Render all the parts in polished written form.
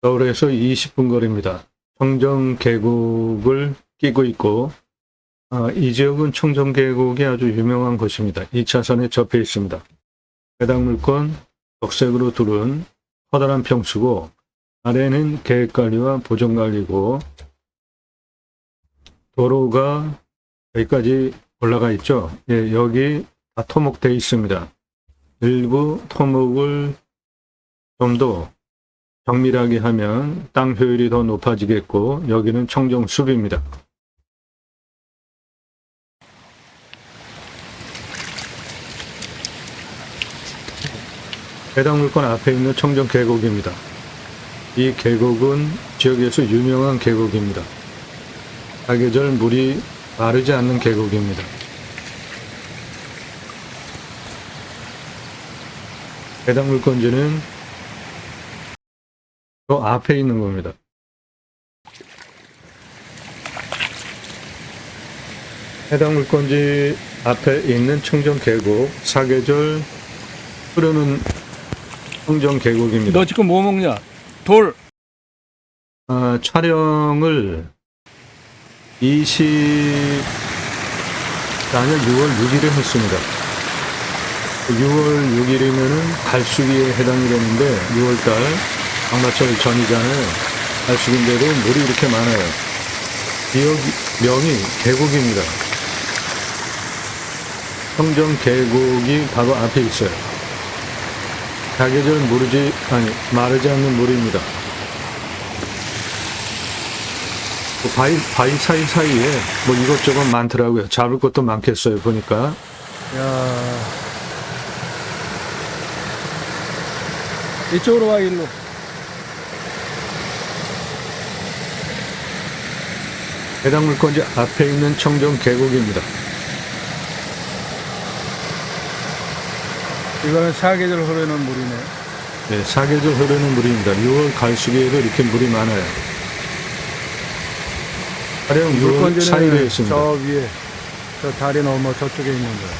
서울에서 20분 거리입니다. 청정 계곡을 끼고 있고 이 지역은 청정 계곡이 아주 유명한 곳입니다. 2차선에 접해 있습니다. 해당 물건 적색으로 두른 커다란 평수고 아래는 계획관리와 보존관리고 도로가 여기까지 올라가 있죠. 예, 여기 다 토목되어 있습니다. 일부 토목을 좀 더 정밀하게 하면 땅 효율이 더 높아지겠고 여기는 청정숲입니다. 해당 물건 앞에 있는 청정 계곡입니다. 이 계곡은 지역에서 유명한 계곡입니다. 사계절 물이 마르지 않는 계곡입니다. 해당 물건지는 저 앞에 있는 겁니다. 해당 물건지 앞에 있는 청정 계곡, 사계절 흐르는 청정 계곡입니다. 너 지금 뭐 먹냐? 돌. 촬영을 24년 6월 6일에 했습니다. 6월 6일이면은 갈수기에 해당이 되는데 6월달 장마철 전이잖아요. 갈수기인데도 물이 이렇게 많아요. 지역 명이 계곡입니다. 청정 계곡이 바로 앞에 있어요. 사계절 마르지 않는 물입니다. 바위 사이사이에 뭐 이것저것 많더라고요. 잡을 것도 많겠어요, 보니까. 야. 이쪽으로 와, 일로. 해당 물건지 앞에 있는 청정 계곡입니다. 이거는 사계절 흐르는 물이네. 네, 사계절 흐르는 물입니다. 6월 갈수기에도 이렇게 물이 많아요. 가령 6월 사이에 있습니다. 저 위에, 저 다리 넘어 저쪽에 있는 거야.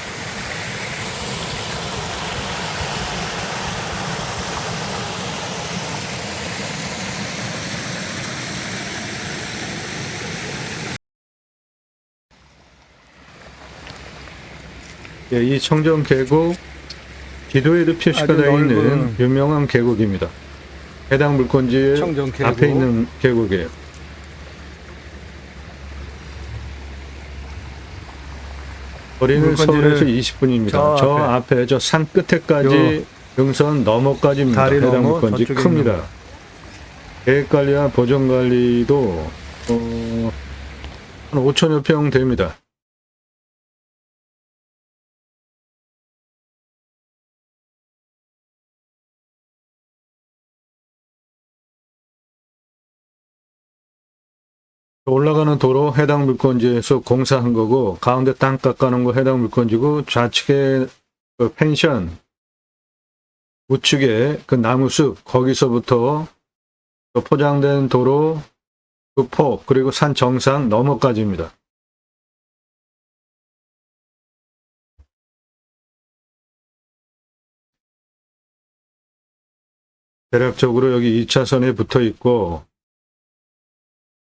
예, 이 청정 계곡 지도에도 표시가 아주 되어 있는 넓은 유명한 계곡입니다. 해당 물건지의 청정 계곡. 앞에 있는 계곡이에요. 거리는 물건지를 서울에서 20분입니다. 저 저 앞에 저 산 끝에까지 능선 너머까지입니다. 다리 해당 넘어 물건지 저쪽에 있는 큽니다. 계획관리와 보존관리도 한 5천여 평 됩니다. 올라가는 도로 해당 물건지에서 공사한 거고 가운데 땅 깎아놓은 거 해당 물건지고 좌측에 그 펜션 우측에 그 나무숲 거기서부터 그 포장된 도로 그 폭 그리고 산 정상 너머까지입니다. 대략적으로 여기 2차선에 붙어 있고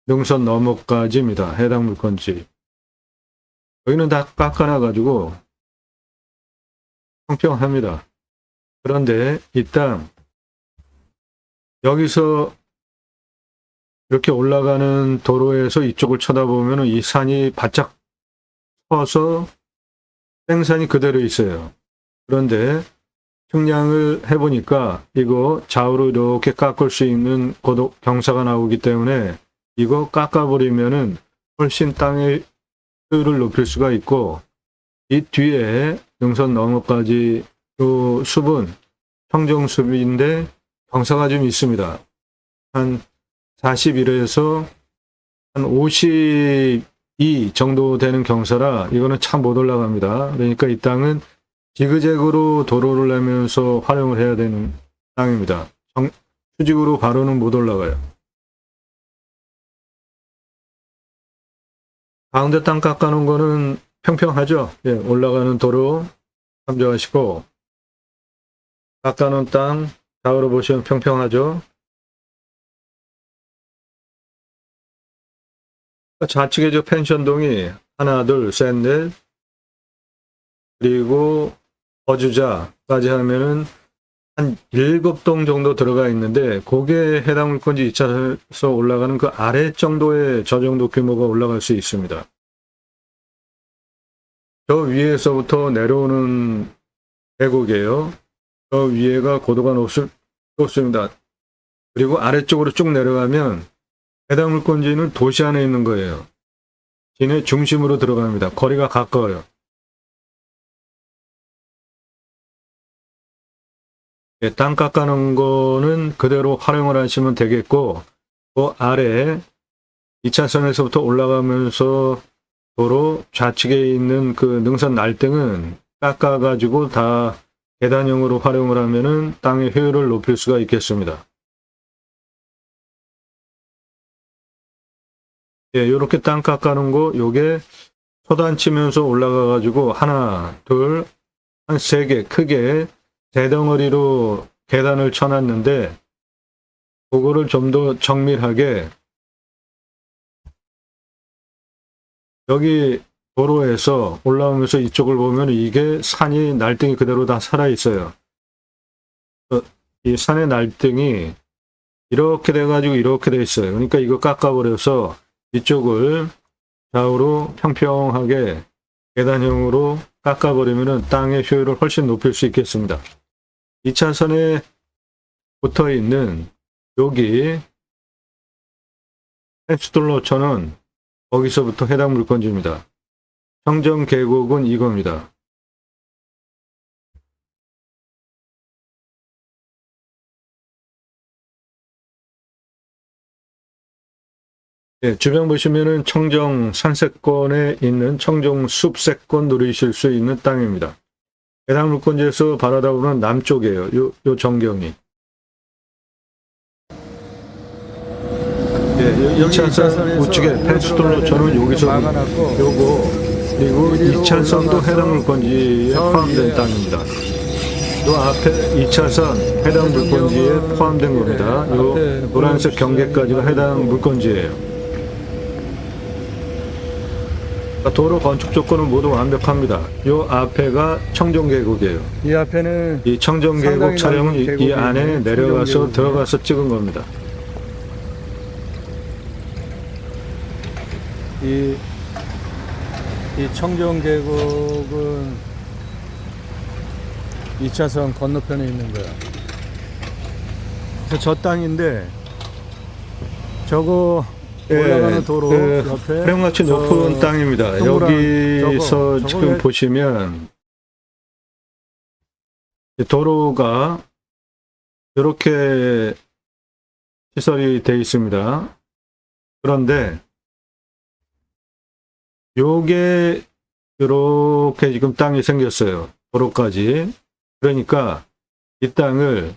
능선 너머까지입니다. 해당 물건지. 여기는 다 깎아놔가지고 평평합니다. 그런데 이 땅 여기서 이렇게 올라가는 도로에서 이쪽을 쳐다보면 이 산이 바짝 서서 생산이 그대로 있어요. 그런데 측량을 해보니까 이거 좌우로 이렇게 깎을 수 있는 경사가 나오기 때문에 이거 깎아버리면은 훨씬 땅의 효율을 높일 수가 있고 이 뒤에 능선 너머까지 요 숲은 청정숲인데 경사가 좀 있습니다. 한 41에서 한 52 정도 되는 경사라 이거는 참 못 올라갑니다. 그러니까 이 땅은 지그재그로 도로를 내면서 활용을 해야 되는 땅입니다. 수직으로 바로는 못 올라가요. 가운데 땅 깎아놓은 거는 평평하죠. 예, 올라가는 도로 참조하시고 깎아놓은 땅 좌우로 보시면 평평하죠. 좌측에 저 펜션동이 하나, 둘, 셋, 넷, 그리고 거주자까지 하면은 한 7동 정도 들어가 있는데, 그게 해당 물건지 2차선에서 올라가는 그 아래 정도의 저 정도 규모가 올라갈 수 있습니다. 저 위에서부터 내려오는 계곡이에요. 저 위에가 고도가 높습니다. 그리고 아래쪽으로 쭉 내려가면 해당 물건지는 도시 안에 있는 거예요. 시내 중심으로 들어갑니다. 거리가 가까워요. 땅 깎아놓은 거는 그대로 활용을 하시면 되겠고, 그 아래 2차선에서부터 올라가면서 도로 좌측에 있는 그 능선 날등은 깎아가지고 다 계단형으로 활용을 하면은 땅의 효율을 높일 수가 있겠습니다. 예, 요렇게 땅 깎아놓은 거, 요게 초단 치면서 올라가가지고 하나, 둘, 한 3개 크게 대덩어리로 계단을 쳐놨는데, 그거를 좀 더 정밀하게 여기 도로에서 올라오면서 이쪽을 보면 이게 산이 날등이 그대로 다 살아있어요. 이 산의 날등이 이렇게 돼가지고 이렇게 돼 있어요. 그러니까 이거 깎아버려서 이쪽을 좌우로 평평하게 계단형으로 깎아버리면 땅의 효율을 훨씬 높일 수 있겠습니다. 2차선에 붙어 있는 여기 펜스톨로처는 거기서부터 해당 물건지입니다. 청정 계곡은 이겁니다. 네, 주변 보시면은 청정 산세권에 있는 청정 숲세권 누리실 수 있는 땅입니다. 해당 물건지에서 바라다보는 남쪽이에요. 요 전경이. 네, 2차선 우측에 펜스톨로처는 여기서 요거, 그리고 2차선도 해당 물건지에 포함된 땅입니다. 요 앞에 2차선 해당 물건지에 포함된 겁니다. 요 노란색 경계까지가 해당 물건지예요. 도로 건축 조건은 모두 완벽합니다. 요 앞에가 청정계곡이에요. 이 앞에는 이 청정계곡 상당히 촬영은 넓은 이 계곡이 안에 있네. 내려가서 청정계곡이네. 들어가서 찍은 겁니다. 이 청정 계곡은 2차선 건너편에 있는 거야. 저 땅인데 저거 올라가는 도로 옆에 활용같이 높은 땅입니다. 동그란 여기서 저거 지금 왜- 보시면 도로가 이렇게 시설이 되어 있습니다. 그런데 요게 이렇게 지금 땅이 생겼어요. 도로까지. 그러니까 이 땅을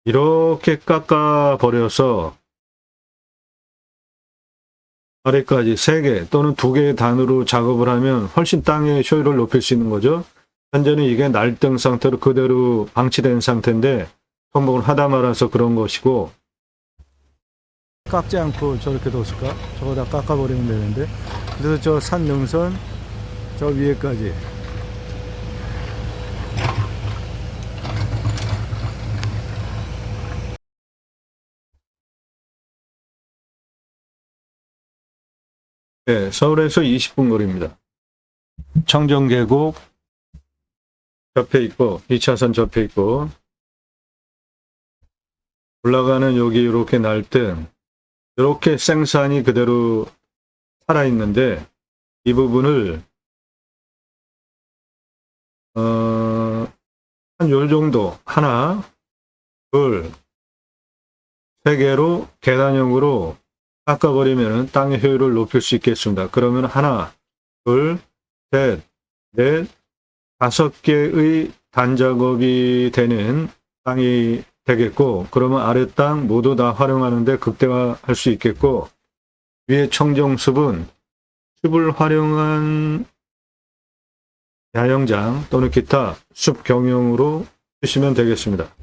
이렇게 깎아 버려서 아래까지 3개 또는 2개의 단으로 작업을 하면 훨씬 땅의 효율을 높일 수 있는 거죠. 현재는 이게 날등 상태로 그대로 방치된 상태인데 토목을 하다 말아서 그런 것이고, 깎지 않고 저렇게 뒀을까? 저거 다 깎아버리면 되는데. 그래서 저 산 능선 저 위에까지 네, 서울에서 20분 거리입니다. 청정계곡 옆에 있고 2차선 옆에 있고, 올라가는 여기 이렇게 날등 이렇게 생산이 그대로 살아있는데, 이 부분을 한 요 정도 하나, 둘, 3개로 계단형으로 깎아버리면 땅의 효율을 높일 수 있겠습니다. 그러면 하나, 둘, 셋, 넷, 5개의 단작업이 되는 땅이 되겠고, 그러면 아래 땅 모두 다 활용하는데 극대화할 수 있겠고, 위에 청정숲은 숲을 활용한 야영장 또는 기타 숲 경영으로 쓰시면 되겠습니다.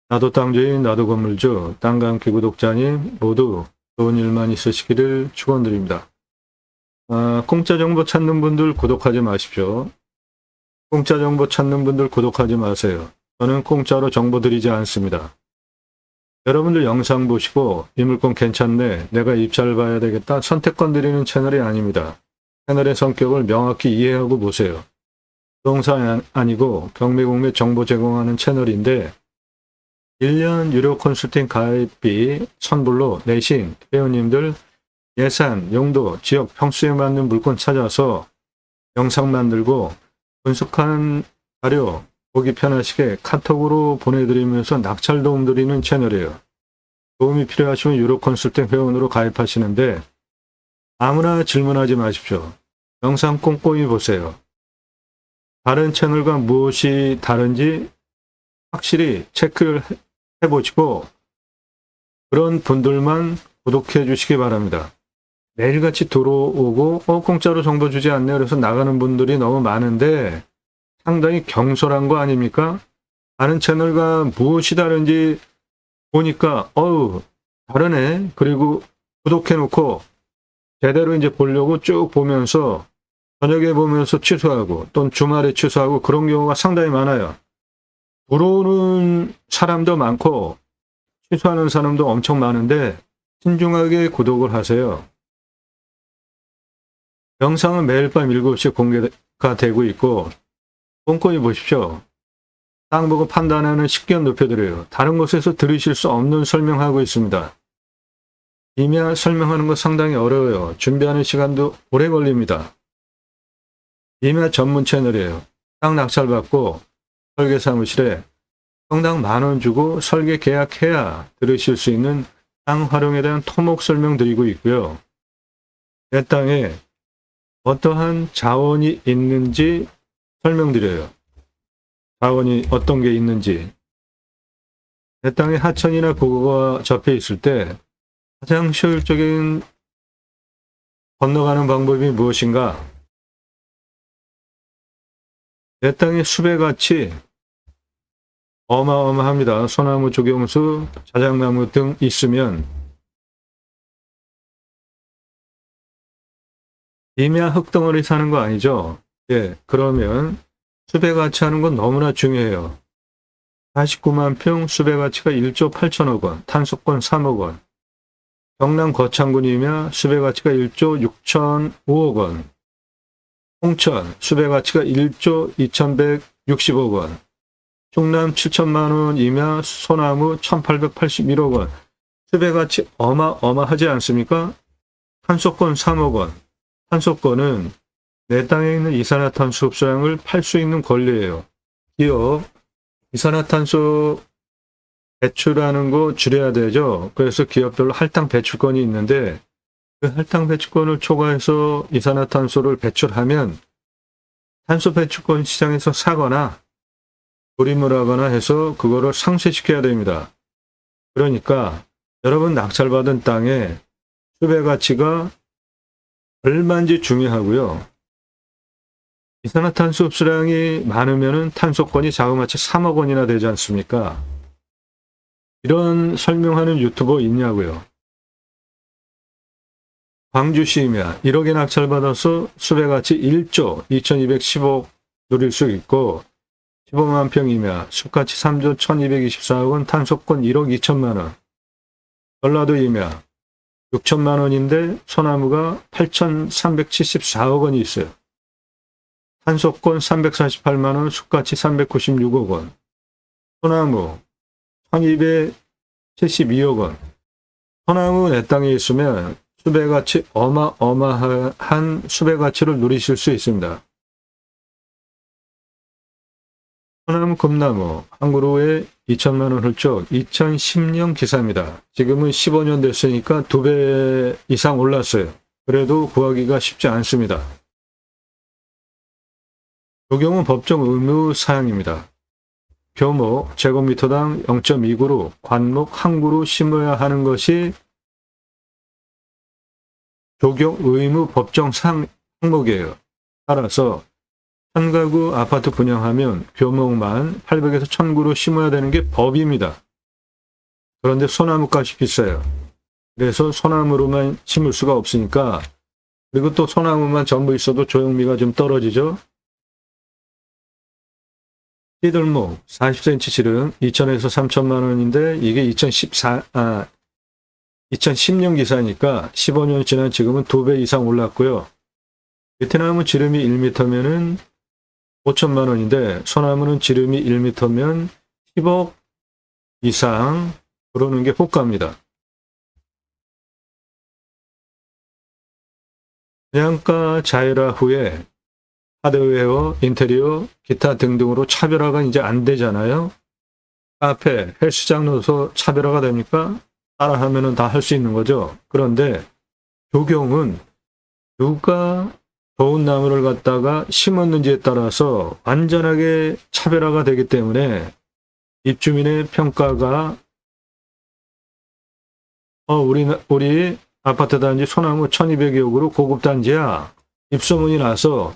나도 땅주인, 나도 건물주, 땅과 함께 구독자님 모두 좋은 일만 있으시기를 축원드립니다. 공짜 정보 찾는 분들 구독하지 마십시오. 공짜 정보 찾는 분들 구독하지 마세요. 저는 공짜로 정보 드리지 않습니다. 여러분들 영상 보시고 이 물건 괜찮네, 내가 입찰 봐야 되겠다, 선택권 드리는 채널이 아닙니다. 채널의 성격을 명확히 이해하고 보세요. 부동산 아니고 경매공매 정보 제공하는 채널인데 1년 유료 컨설팅 가입비 선불로 내신 회원님들 예산, 용도, 지역, 평수에 맞는 물건 찾아서 영상 만들고 분석한 자료 보기 편하시게 카톡으로 보내드리면서 낙찰 도움 드리는 채널이에요. 도움이 필요하시면 유료 컨설팅 회원으로 가입하시는데 아무나 질문하지 마십시오. 영상 꼼꼼히 보세요. 다른 채널과 무엇이 다른지 확실히 체크를 해보시고 그런 분들만 구독해 주시기 바랍니다. 매일같이 들어오고 공짜로 정보 주지 않네 그래서 나가는 분들이 너무 많은데 상당히 경솔한 거 아닙니까? 다른 채널과 무엇이 다른지 보니까 다르네. 그리고 구독해 놓고 제대로 이제 보려고 쭉 보면서 저녁에 보면서 취소하고 또는 주말에 취소하고 그런 경우가 상당히 많아요. 들어오는 사람도 많고 취소하는 사람도 엄청 많은데 신중하게 구독을 하세요. 영상은 매일 밤 7시에 공개가 되고 있고 꼼꼼히 보십시오. 땅 보고 판단하는 식견 높여드려요. 다른 곳에서 들으실 수 없는 설명하고 있습니다. 이미 설명하는 거 상당히 어려워요. 준비하는 시간도 오래 걸립니다. 이미 전문 채널이에요. 땅 낙찰받고 설계사무실에 평당 10,000원 주고 설계 계약해야 들으실 수 있는 땅 활용에 대한 토목 설명 드리고 있고요. 내 땅에 어떠한 자원이 있는지 설명드려요. 자원이 어떤 게 있는지. 내 땅에 하천이나 고거가 접해 있을 때 가장 효율적인 건너가는 방법이 무엇인가? 내 땅에 숲에같이 어마어마합니다. 소나무, 조경수, 자작나무 등 있으면 임야 흙덩어리 사는 거 아니죠? 예, 그러면 숲에 같이 하는 건 너무나 중요해요. 49만 평 숲의 가치가 1조 8천억 원, 탄소권 3억 원. 경남 거창군이며 숲의 가치가 1조 6,005억 원. 홍천 숲의 가치가 1조 2,160억 원. 충남 7천만 원이며 소나무 1,881억 원. 숲의 가치 어마어마하지 않습니까? 탄소권 3억 원. 탄소권은 내 땅에 있는 이산화탄소 흡수량을 팔 수 있는 권리예요. 기업 이산화탄소 배출하는 거 줄여야 되죠. 그래서 기업별로 할당 배출권이 있는데 그 할당 배출권을 초과해서 이산화탄소를 배출하면 탄소 배출권 시장에서 사거나 돌입을 하거나 해서 그거를 상쇄시켜야 됩니다. 그러니까 여러분 낙찰받은 땅에 숲의 가치가 얼마인지 중요하고요. 이산화탄소 흡수량이 많으면 탄소권이 자그마치 3억 원이나 되지 않습니까? 이런 설명하는 유튜버 있냐고요. 광주시이며 1억에 낙찰받아서 숲의 가치 1조 2210억 누릴 수 있고 15만 평이며 숲가치 3조 1224억 원, 탄소권 1억 2천만 원. 전라도이며 6천만 원인데 소나무가 8,374억 원이 있어요. 탄소권 348만 원, 숲가치 396억 원. 소나무 1,272억 원. 소나무 내 땅에 있으면 숲의 가치 어마어마한 숲의 가치를 누리실 수 있습니다. 소나무, 금나무 한 그루에 2천만 원 훌쩍 2010년 기사입니다. 지금은 15년 됐으니까 2배 이상 올랐어요. 그래도 구하기가 쉽지 않습니다. 적용은 법정 의무 사항입니다. 교목 제곱미터당 0.2그루, 관목 한 그루 심어야 하는 것이 적용 의무 법정 항목이에요. 따라서 1000가구 아파트 분양하면 교목만 800에서 1000그루 심어야 되는 게 법입니다. 그런데 소나무 값이 비싸요. 그래서 소나무로만 심을 수가 없으니까, 그리고 또 소나무만 전부 있어도 조형미가 좀 떨어지죠. 찌들목 40cm 지름 2천에서 3천만 원인데 이게 2010년 기사니까 15년 지난 지금은 2배 이상 올랐고요. 베트남은 지름이 1m면은 5천만 원인데 소나무는 지름이 1m면 10억 이상 그러는 게 호가입니다. 분양가 자율화 후에 하드웨어, 인테리어, 기타 등등으로 차별화가 이제 안 되잖아요. 카페, 헬스장 넣어서 차별화가 됩니까? 따라하면은 다 할 수 있는 거죠. 그런데 조경은 누가 좋은 나무를 갖다가 심었는지에 따라서 완전하게 차별화가 되기 때문에 입주민의 평가가 우리 아파트 단지 소나무 1200여 그루 고급 단지야. 입소문이 나서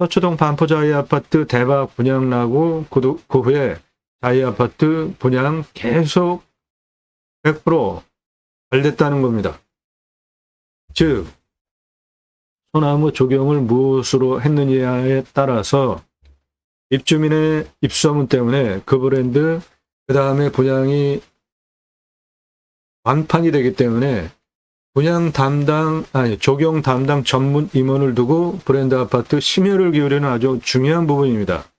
서초동 반포자이 아파트 대박 분양 나고 그 후에 자이 아파트 분양 계속 100%잘 됐다는 겁니다. 즉 소나무 조경을 무엇으로 했느냐에 따라서 입주민의 입소문 때문에 그 브랜드 그 다음에 분양이 완판이 되기 때문에 조경 담당 전문 임원을 두고 브랜드 아파트 심혈을 기울이는 아주 중요한 부분입니다.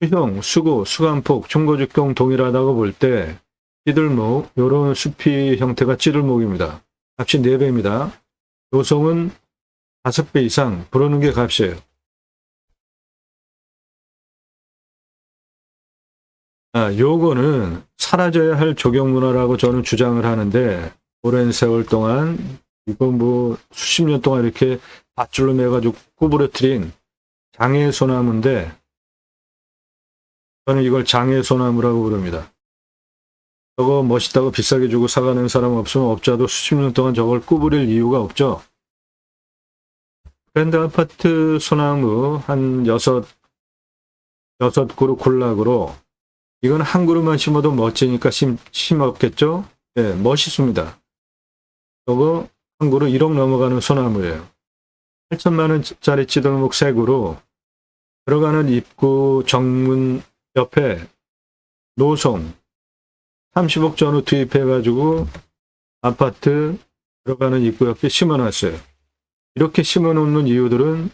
수형, 수고, 수감폭, 총거주경 동일하다고 볼 때 찌들목, 요런 숲이 형태가 찌들목입니다. 값이 4배입니다. 요성은 5배 이상 부르는 게 값이에요. 요거는 사라져야 할 조경 문화라고 저는 주장을 하는데 오랜 세월 동안 이거 뭐 수십 년 동안 이렇게 밧줄로 매가지고 구부러뜨린 장애소나무인데 저는 이걸 장애소나무라고 부릅니다. 저거 멋있다고 비싸게 주고 사가는 사람 없으면 업자도 수십 년 동안 저걸 구부릴 이유가 없죠. 브랜드 아파트 소나무 한 6그루 군락으로 이건 한 그루만 심어도 멋지니까 심었겠죠? 네, 멋있습니다. 저거 한 그루 1억 넘어가는 소나무예요. 8천만 원짜리 찌들목 3그루 들어가는 입구 정문 옆에 노송 30억 전후 투입해가지고 아파트 들어가는 입구 옆에 심어놨어요. 이렇게 심어놓는 이유들은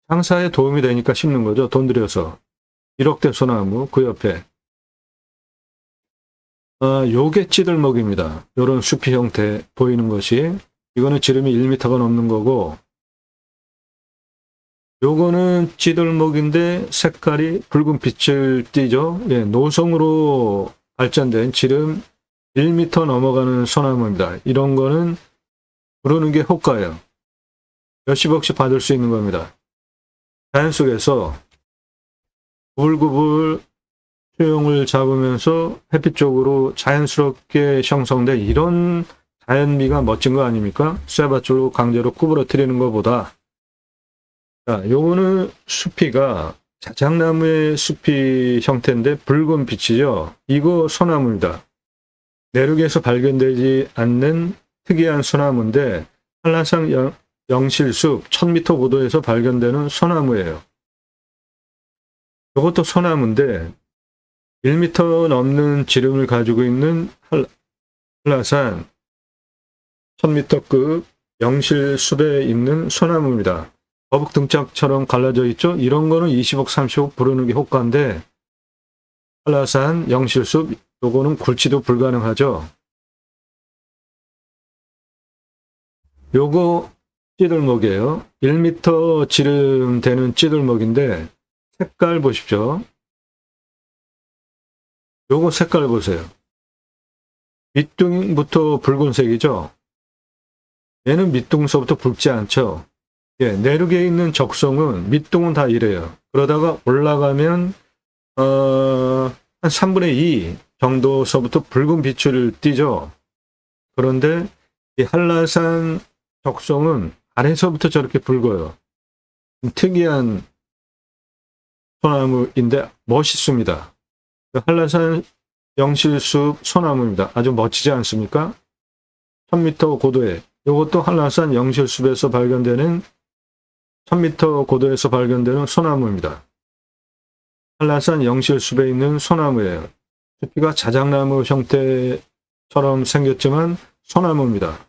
장사에 도움이 되니까 심는 거죠. 돈 들여서. 1억대 소나무 그 옆에. 요게 찌들목입니다. 요런 숲이 형태 보이는 것이. 이거는 지름이 1m가 넘는 거고 요거는 찌들목인데 색깔이 붉은 빛을 띠죠. 예, 노성으로 발전된 지름 1m 넘어가는 소나무입니다. 이런 거는 부르는 게 호가예요. 몇십억씩 받을 수 있는 겁니다. 자연 속에서 구불구불 수용을 잡으면서 햇빛 쪽으로 자연스럽게 형성된 이런 자연미가 멋진 거 아닙니까? 쇠받줄로 강제로 구부러뜨리는 것보다. 자, 요거는 숲이가 자작나무의 숲이 형태인데 붉은 빛이죠. 이거 소나무입니다. 내륙에서 발견되지 않는 특이한 소나무인데 한라산 영실숲 1000m 고도에서 발견되는 소나무예요. 이것도 소나무인데 1m 넘는 지름을 가지고 있는 한라산 1000m급 영실숲에 있는 소나무입니다. 거북 등짝처럼 갈라져 있죠. 이런 거는 20억 30억 부르는 게 호가인데 한라산 영실숲 요거는 굴치도 불가능하죠. 요거 찌들목이에요. 1m 지름 되는 찌들목인데 색깔 보십시오. 요거 색깔 보세요. 밑둥부터 붉은색이죠. 얘는 밑둥서부터 붉지 않죠. 예, 내륙에 있는 적송은 밑둥은 다 이래요. 그러다가 올라가면 한 3분의 2 정도서부터 붉은 빛을 띠죠. 그런데 이 한라산 적송은 아래서부터 저렇게 붉어요. 특이한 소나무인데 멋있습니다. 한라산 영실숲 소나무입니다. 아주 멋지지 않습니까? 1000m 고도에. 이것도 한라산 영실숲에서 발견되는 1000m 고도에서 발견되는 소나무입니다. 한라산 영실숲에 있는 소나무예요. 숲이가 자작나무 형태처럼 생겼지만 소나무입니다.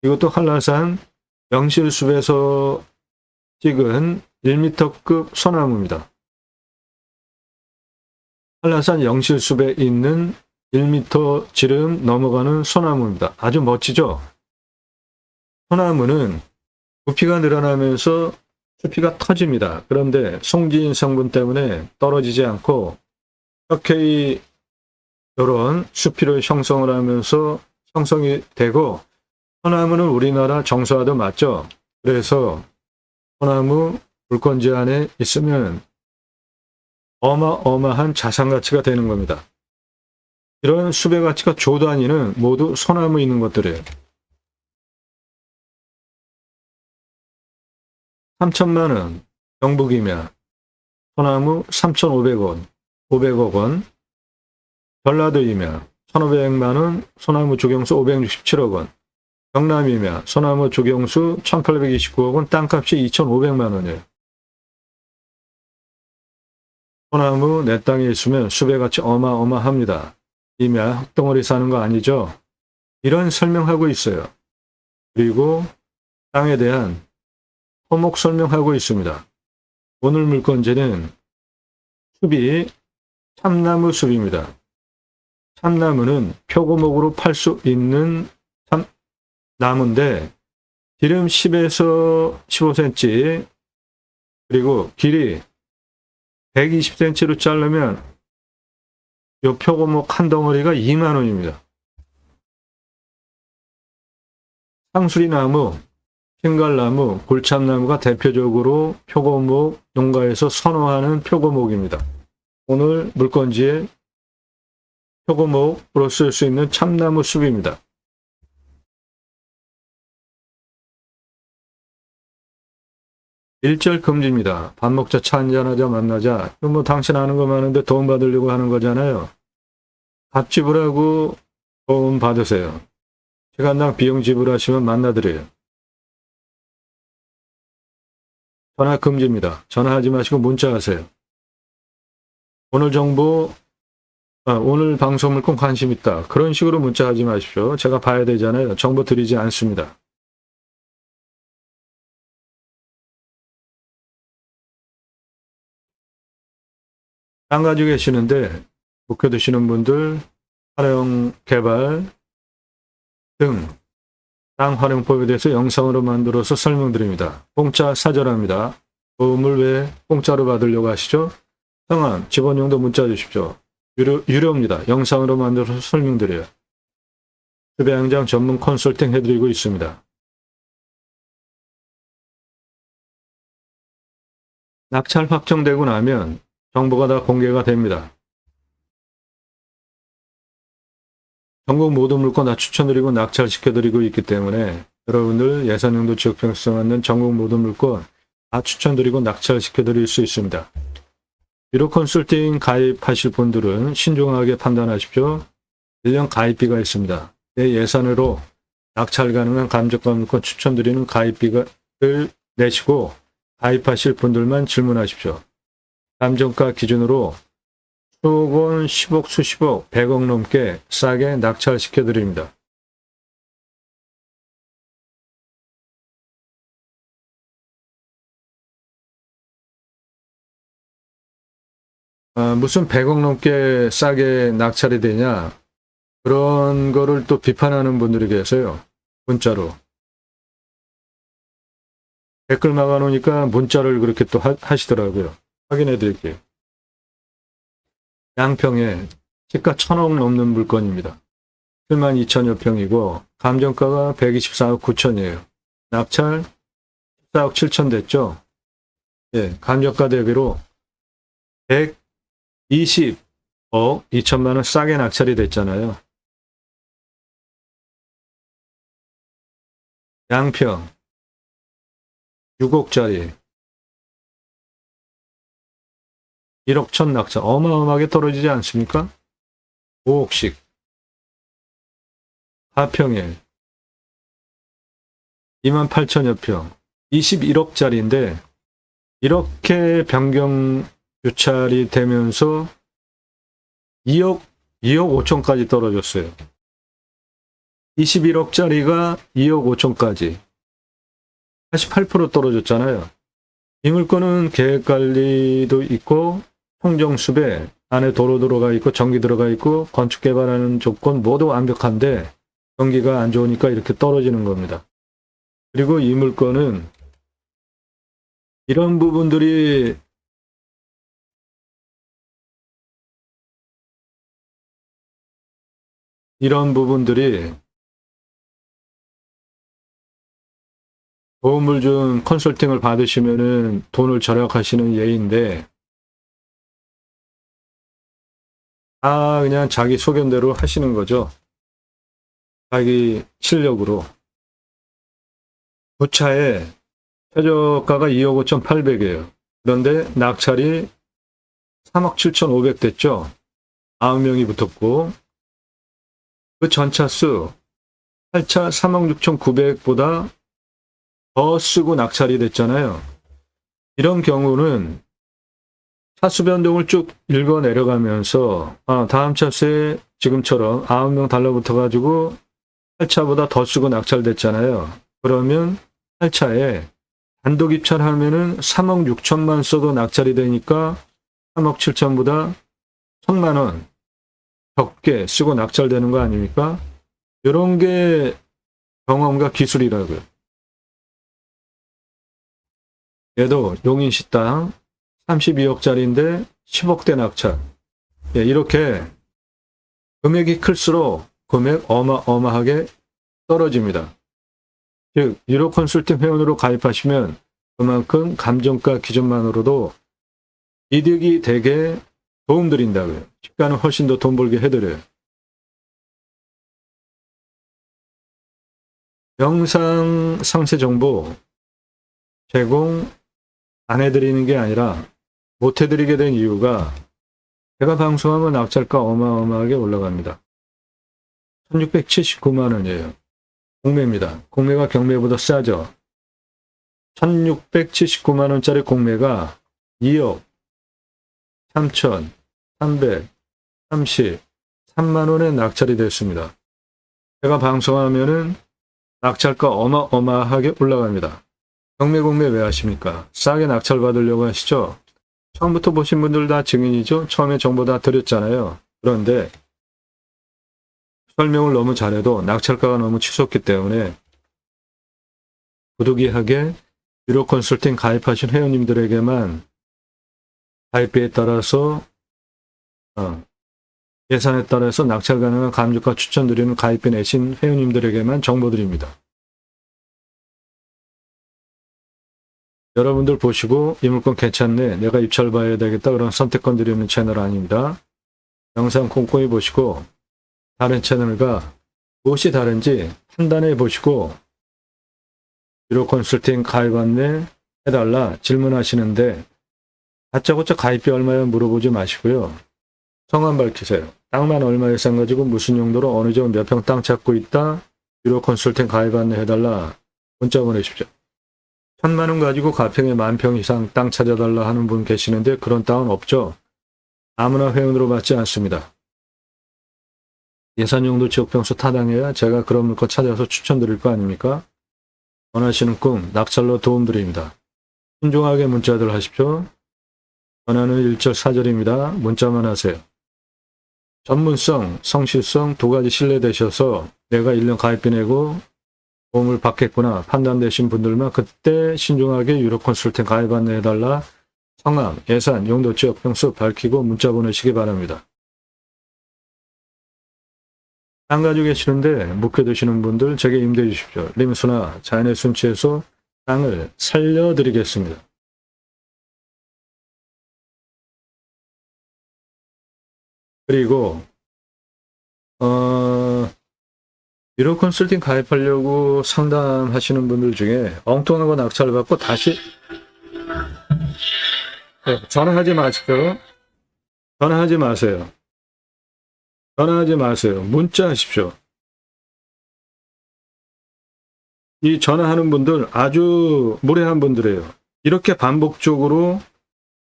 이것도 한라산 영실숲에서 찍은 1m급 소나무입니다. 한라산 영실숲에 있는 1m 지름 넘어가는 소나무입니다. 아주 멋지죠? 소나무는 부피가 늘어나면서 숲이가 터집니다. 그런데 송지인 성분 때문에 떨어지지 않고 혁회의 이런 숲이를 형성을 하면서 형성이 되고, 소나무는 우리나라 정서와도 맞죠? 그래서 소나무 물건지 안에 있으면 어마어마한 자산 가치가 되는 겁니다. 이런 숲의 가치가 조 단위는 모두 소나무 있는 것들이에요. 3천만 원 경북이면 소나무 3,500원, 500억 원. 전라도이면 1,500만 원, 소나무 조경수 567억 원. 경남이면 소나무 조경수 1,829억 원, 땅값이 2,500만 원이에요. 소나무 내 땅에 있으면 숲의 가치 어마어마합니다. 이면 흙덩어리 사는 거 아니죠? 이런 설명하고 있어요. 그리고 땅에 대한 토목 설명하고 있습니다. 오늘 물건지는 숲이 참나무 숲입니다. 참나무는 표고목으로 팔 수 있는 나무인데 지름 10에서 15cm, 그리고 길이 120cm로 자르면 이 표고목 한 덩어리가 2만 원입니다. 상수리나무, 흰갈나무, 골참나무가 대표적으로 표고목 농가에서 선호하는 표고목입니다. 오늘 물건지에 표고목으로 쓸 수 있는 참나무 숲입니다. 일절 금지입니다. 밥 먹자, 차 한잔하자, 만나자. 이거 뭐 당신 아는 거 많은데 도움 받으려고 하는 거잖아요. 밥 지불하고 도움 받으세요. 시간당 비용 지불하시면 만나드려요. 전화 금지입니다. 전화하지 마시고 문자하세요. 오늘 정보, 오늘 방송 물건 관심 있다. 그런 식으로 문자하지 마십시오. 제가 봐야 되잖아요. 정보 드리지 않습니다. 땅 가지고 계시는데 목표 드시는 분들 활용 개발 등 땅 활용법에 대해서 영상으로 만들어서 설명드립니다. 공짜 사절합니다. 도움을 왜 공짜로 받으려고 하시죠? 성함, 직원용도 문자 주십시오. 유료입니다. 영상으로 만들어서 설명드려요. 수배양장 전문 컨설팅 해드리고 있습니다. 낙찰 확정되고 나면 정보가 다 공개가 됩니다. 전국 모든 물건 다 추천드리고 낙찰시켜드리고 있기 때문에 여러분들 예산용도 지역평수에 맞는 전국 모든 물건 다 추천드리고 낙찰시켜드릴 수 있습니다. 유료 컨설팅 가입하실 분들은 신중하게 판단하십시오. 1년 가입비가 있습니다. 내 예산으로 낙찰 가능한 감정가 물건 추천드리는 가입비를 내시고 가입하실 분들만 질문하십시오. 감정가 기준으로 수억 원, 10억, 수십억, 100억 넘게 싸게 낙찰시켜드립니다. 무슨 100억 넘게 싸게 낙찰이 되냐? 그런 거를 또 비판하는 분들이 계세요. 문자로. 댓글 막아놓으니까 문자를 그렇게 또 하시더라고요. 확인해 드릴게요. 양평에 시가 1,000억 넘는 물건입니다. 72,000여 평이고 감정가가 124억 9천이에요. 낙찰 14억 7천 됐죠? 예, 감정가 대비로 120억 2천만 원 싸게 낙찰이 됐잖아요. 양평 6억짜리 1억 천 낙찰. 어마어마하게 떨어지지 않습니까? 5억씩. 가평에 28,000여 평. 21억짜리인데 이렇게 변경 유찰이 되면서 2억 5천까지 떨어졌어요. 21억짜리가 2억 5천까지 88% 떨어졌잖아요. 이 물건은 계획관리도 있고 청정수배 안에 도로 들어가 있고 전기 들어가 있고 건축 개발하는 조건 모두 완벽한데 경기가 안 좋으니까 이렇게 떨어지는 겁니다. 그리고 이 물건은 이런 부분들이 도움을 준 컨설팅을 받으시면은 돈을 절약하시는 예인데 다 그냥 자기 소견대로 하시는 거죠. 자기 실력으로. 부차에 최저가가 2억 5,800이에요. 그런데 낙찰이 3억 7,500 됐죠. 9명이 붙었고 그 전차수 8차 3억 6,900보다 더 쓰고 낙찰이 됐잖아요. 이런 경우는 차수 변동을 쭉 읽어 내려가면서 다음 차수에 지금처럼 9명 달라붙어가지고 8차보다 더 쓰고 낙찰됐잖아요. 그러면 8차에 단독 입찰하면은 3억 6천만 써도 낙찰이 되니까 3억 7천보다 1,000만 원 적게 쓰고 낙찰되는 거 아닙니까? 이런 게 경험과 기술이라고요. 얘도 용인식당 32억짜리인데 10억대 낙찰. 예, 이렇게 금액이 클수록 금액 어마어마하게 떨어집니다. 즉 유로 컨설팅 회원으로 가입하시면 그만큼 감정가 기준만으로도 이득이 되게 도움드린다고요. 시가는 훨씬 더 돈 벌게 해드려요. 영상 상세 정보 제공 안 해드리는 게 아니라 못 해드리게 된 이유가 제가 방송하면 낙찰가 어마어마하게 올라갑니다. 1,679만 원이에요. 공매입니다. 공매가 경매보다 싸죠. 1,679만 원짜리 공매가 2억 3,333만 원에 낙찰이 됐습니다. 제가 방송하면은 낙찰가 어마어마하게 올라갑니다. 경매 공매 왜 하십니까? 싸게 낙찰 받으려고 하시죠? 처음부터 보신 분들 다 증인이죠? 처음에 정보 다 드렸잖아요. 그런데 설명을 너무 잘해도 낙찰가가 너무 치솟기 때문에 부득이하게 유로 컨설팅 가입하신 회원님들에게만 가입비에 따라서 예산에 따라서 낙찰 가능한 감주가 추천드리는 가입비 내신 회원님들에게만 정보드립니다. 여러분들 보시고 이 물건 괜찮네, 내가 입찰 봐야 되겠다, 그런 선택권 드리는 채널 아닙니다. 영상 꼼꼼히 보시고 다른 채널과 무엇이 다른지 판단해 보시고 유로 컨설팅 가입 안내 해달라 질문하시는데 다짜고짜 가입비 얼마야 물어보지 마시고요. 성함 밝히세요. 땅만 얼마 예산 가지고 무슨 용도로 어느 지역 몇 평 땅 찾고 있다. 유로 컨설팅 가입 안내 해달라. 문자 보내십시오. 1,000만 원 가지고 가평에 10,000평 이상 땅 찾아달라 하는 분 계시는데 그런 땅은 없죠. 아무나 회원으로 받지 않습니다. 예산 용도 지역 평수 타당해야 제가 그런 물건 찾아서 추천드릴 거 아닙니까? 원하시는 꿈, 낙찰로 도움드립니다. 신중하게 문자들 하십시오. 전화는 1절4절입니다. 문자만 하세요. 전문성, 성실성 두 가지 신뢰되셔서 내가 1년 가입비 내고 도움을 받겠구나 판단되신 분들만 그때 신중하게 유로 컨설팅 가입 안내해달라. 성함, 예산, 용도, 지역, 평수 밝히고 문자 보내시기 바랍니다. 땅 가지고 계시는데 묵혀두시는 분들 제게 임대해 주십시오. 림수나 자연의 순치에서 땅을 살려드리겠습니다. 그리고 유로 컨설팅 가입하려고 상담하시는 분들 중에 엉뚱한 거 낙찰 받고 다시 전화하지 마십시오. 전화하지 마세요. 전화하지 마세요. 문자하십시오. 이 전화하는 분들 아주 무례한 분들이에요. 이렇게 반복적으로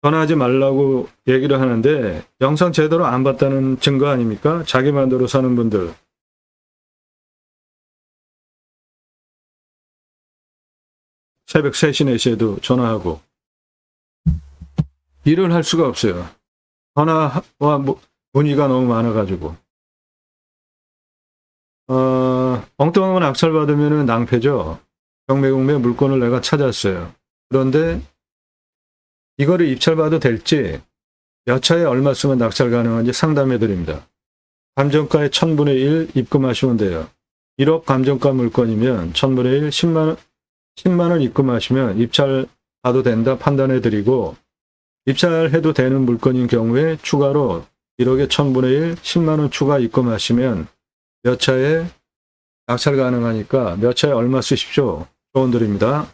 전화하지 말라고 얘기를 하는데 영상 제대로 안 봤다는 증거 아닙니까? 자기 마음대로 사는 분들. 새벽 3시, 4시에도 전화하고 일을 할 수가 없어요. 전화와 문의가 너무 많아가지고. 엉뚱한 건 악찰받으면 낭패죠. 경매공매 물건을 내가 찾았어요. 그런데 이거를 입찰받아도 될지, 몇 차에 얼마 쓰면 낙찰 가능한지 상담해 드립니다. 감정가의 1000분의 1 입금하시면 돼요. 1억 감정가 물건이면 1000분의 1 10만 원 입금하시면 입찰 봐도 된다 판단해 드리고, 입찰해도 되는 물건인 경우에 추가로 1억에 1000분의 1 10만 원 추가 입금하시면 몇 차에 낙찰 가능하니까 몇 차에 얼마 쓰십시오. 조언 드립니다.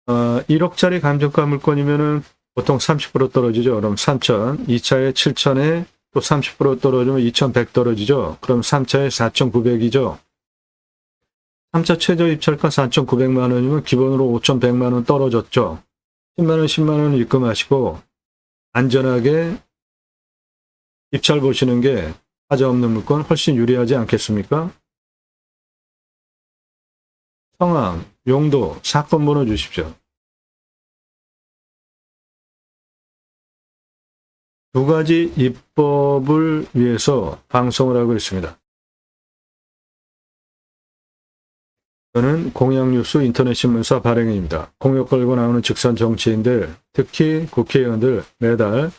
1억짜리 감정가 물건이면은 보통 30% 떨어지죠. 그럼 3천, 2차에 7천에 또 30% 떨어지면 2,100 떨어지죠. 그럼 3차에 4,900이죠. 3차 최저 입찰가 4,900만 원이면 기본으로 5,100만 원 떨어졌죠. 10만 원, 10만 원 입금하시고 안전하게 입찰 보시는 게 하자 없는 물건 훨씬 유리하지 않겠습니까? 성함, 용도, 사건 번호 주십시오. 두 가지 입법을 위해서 방송을 하고 있습니다. 저는 공약뉴스 인터넷신문사 발행인입니다. 공약 걸고 나오는 직선 정치인들, 특히 국회의원들 매달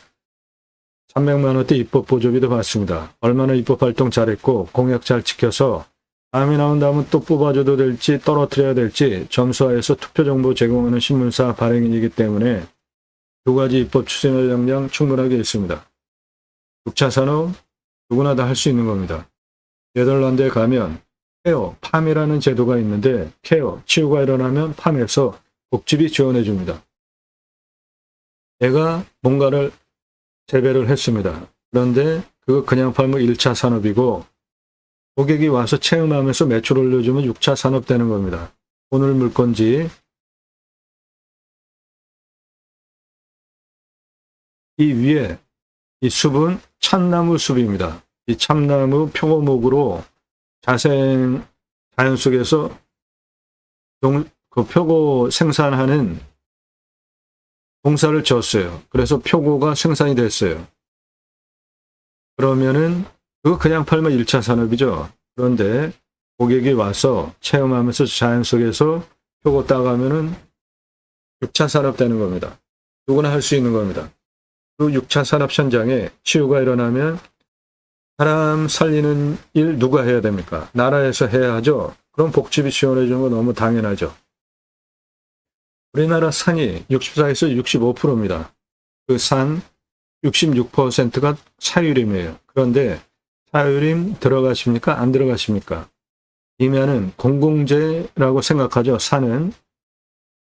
300만 원대 입법 보조비도 받습니다. 얼마나 입법 활동 잘했고 공약 잘 지켜서 다음에 나온다면 또 뽑아줘도 될지 떨어뜨려야 될지 점수화해서 투표 정보 제공하는 신문사 발행인이기 때문에 두 가지 입법 추진할 역량 충분하게 있습니다. 6차 산업 누구나 다 할 수 있는 겁니다. 네덜란드에 가면 케어, 팜이라는 제도가 있는데 케어, 치유가 일어나면 팜에서 복지비 지원해 줍니다. 내가 뭔가를 재배를 했습니다. 그런데 그거 그냥 팔면 1차 산업이고 고객이 와서 체험하면서 매출 올려주면 6차 산업 되는 겁니다. 오늘 물건지 이 위에 이 숲은 참나무 숲입니다. 이 참나무 표고목으로 자생 자연 속에서 그 표고 생산하는 공사를 지었어요. 그래서 표고가 생산이 됐어요. 그러면은 그거 그냥 팔면 1차 산업이죠. 그런데 고객이 와서 체험하면서 자연 속에서 표고 따가면은 6차 산업 되는 겁니다. 누구나 할 수 있는 겁니다. 그 6차 산업 현장에 치유가 일어나면 사람 살리는 일 누가 해야 됩니까? 나라에서 해야 하죠. 그럼 복지비 지원해 주는 거 너무 당연하죠. 우리나라 산이 64에서 65%입니다. 그 산 66%가 사유림이에요. 그런데 사유림 들어가십니까? 안 들어가십니까? 이면은 공공재라고 생각하죠. 산은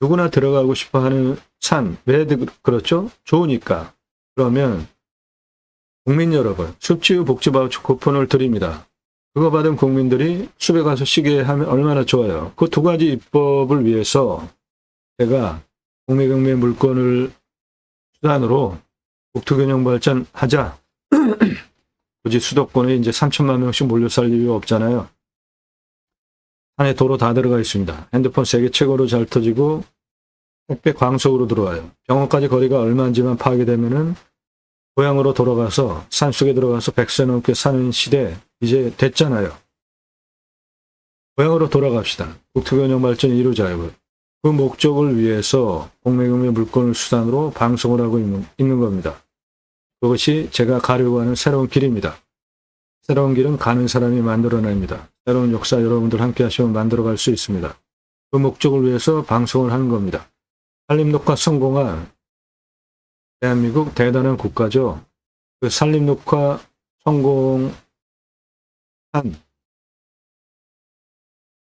누구나 들어가고 싶어하는 산. 왜 그렇죠? 좋으니까. 그러면 국민 여러분, 숲치유 복지바우처 쿠폰을 드립니다. 그거 받은 국민들이 숲에 가서 쉬게 하면 얼마나 좋아요. 그 두 가지 입법을 위해서 제가 공매경매 물건을 수단으로 국토균형 발전하자. 굳이 수도권에 이제 3천만 명씩 몰려 살 이유가 없잖아요. 안에 도로 다 들어가 있습니다. 핸드폰 세계 최고로 잘 터지고 택배 광속으로 들어와요. 병원까지 거리가 얼마인지만 파악이 되면은 고향으로 돌아가서 산속에 들어가서 100세 넘게 사는 시대 이제 됐잖아요. 고향으로 돌아갑시다. 국토균형 발전을 이루자요. 그 목적을 위해서 공매경매 물건을 수단으로 방송을 하고 있는 겁니다. 그것이 제가 가려고 하는 새로운 길입니다. 새로운 길은 가는 사람이 만들어냅니다. 새로운 역사 여러분들 함께 하시면 만들어갈 수 있습니다. 그 목적을 위해서 방송을 하는 겁니다. 산림녹화 성공한 대한민국 대단한 국가죠. 그 산림녹화 성공한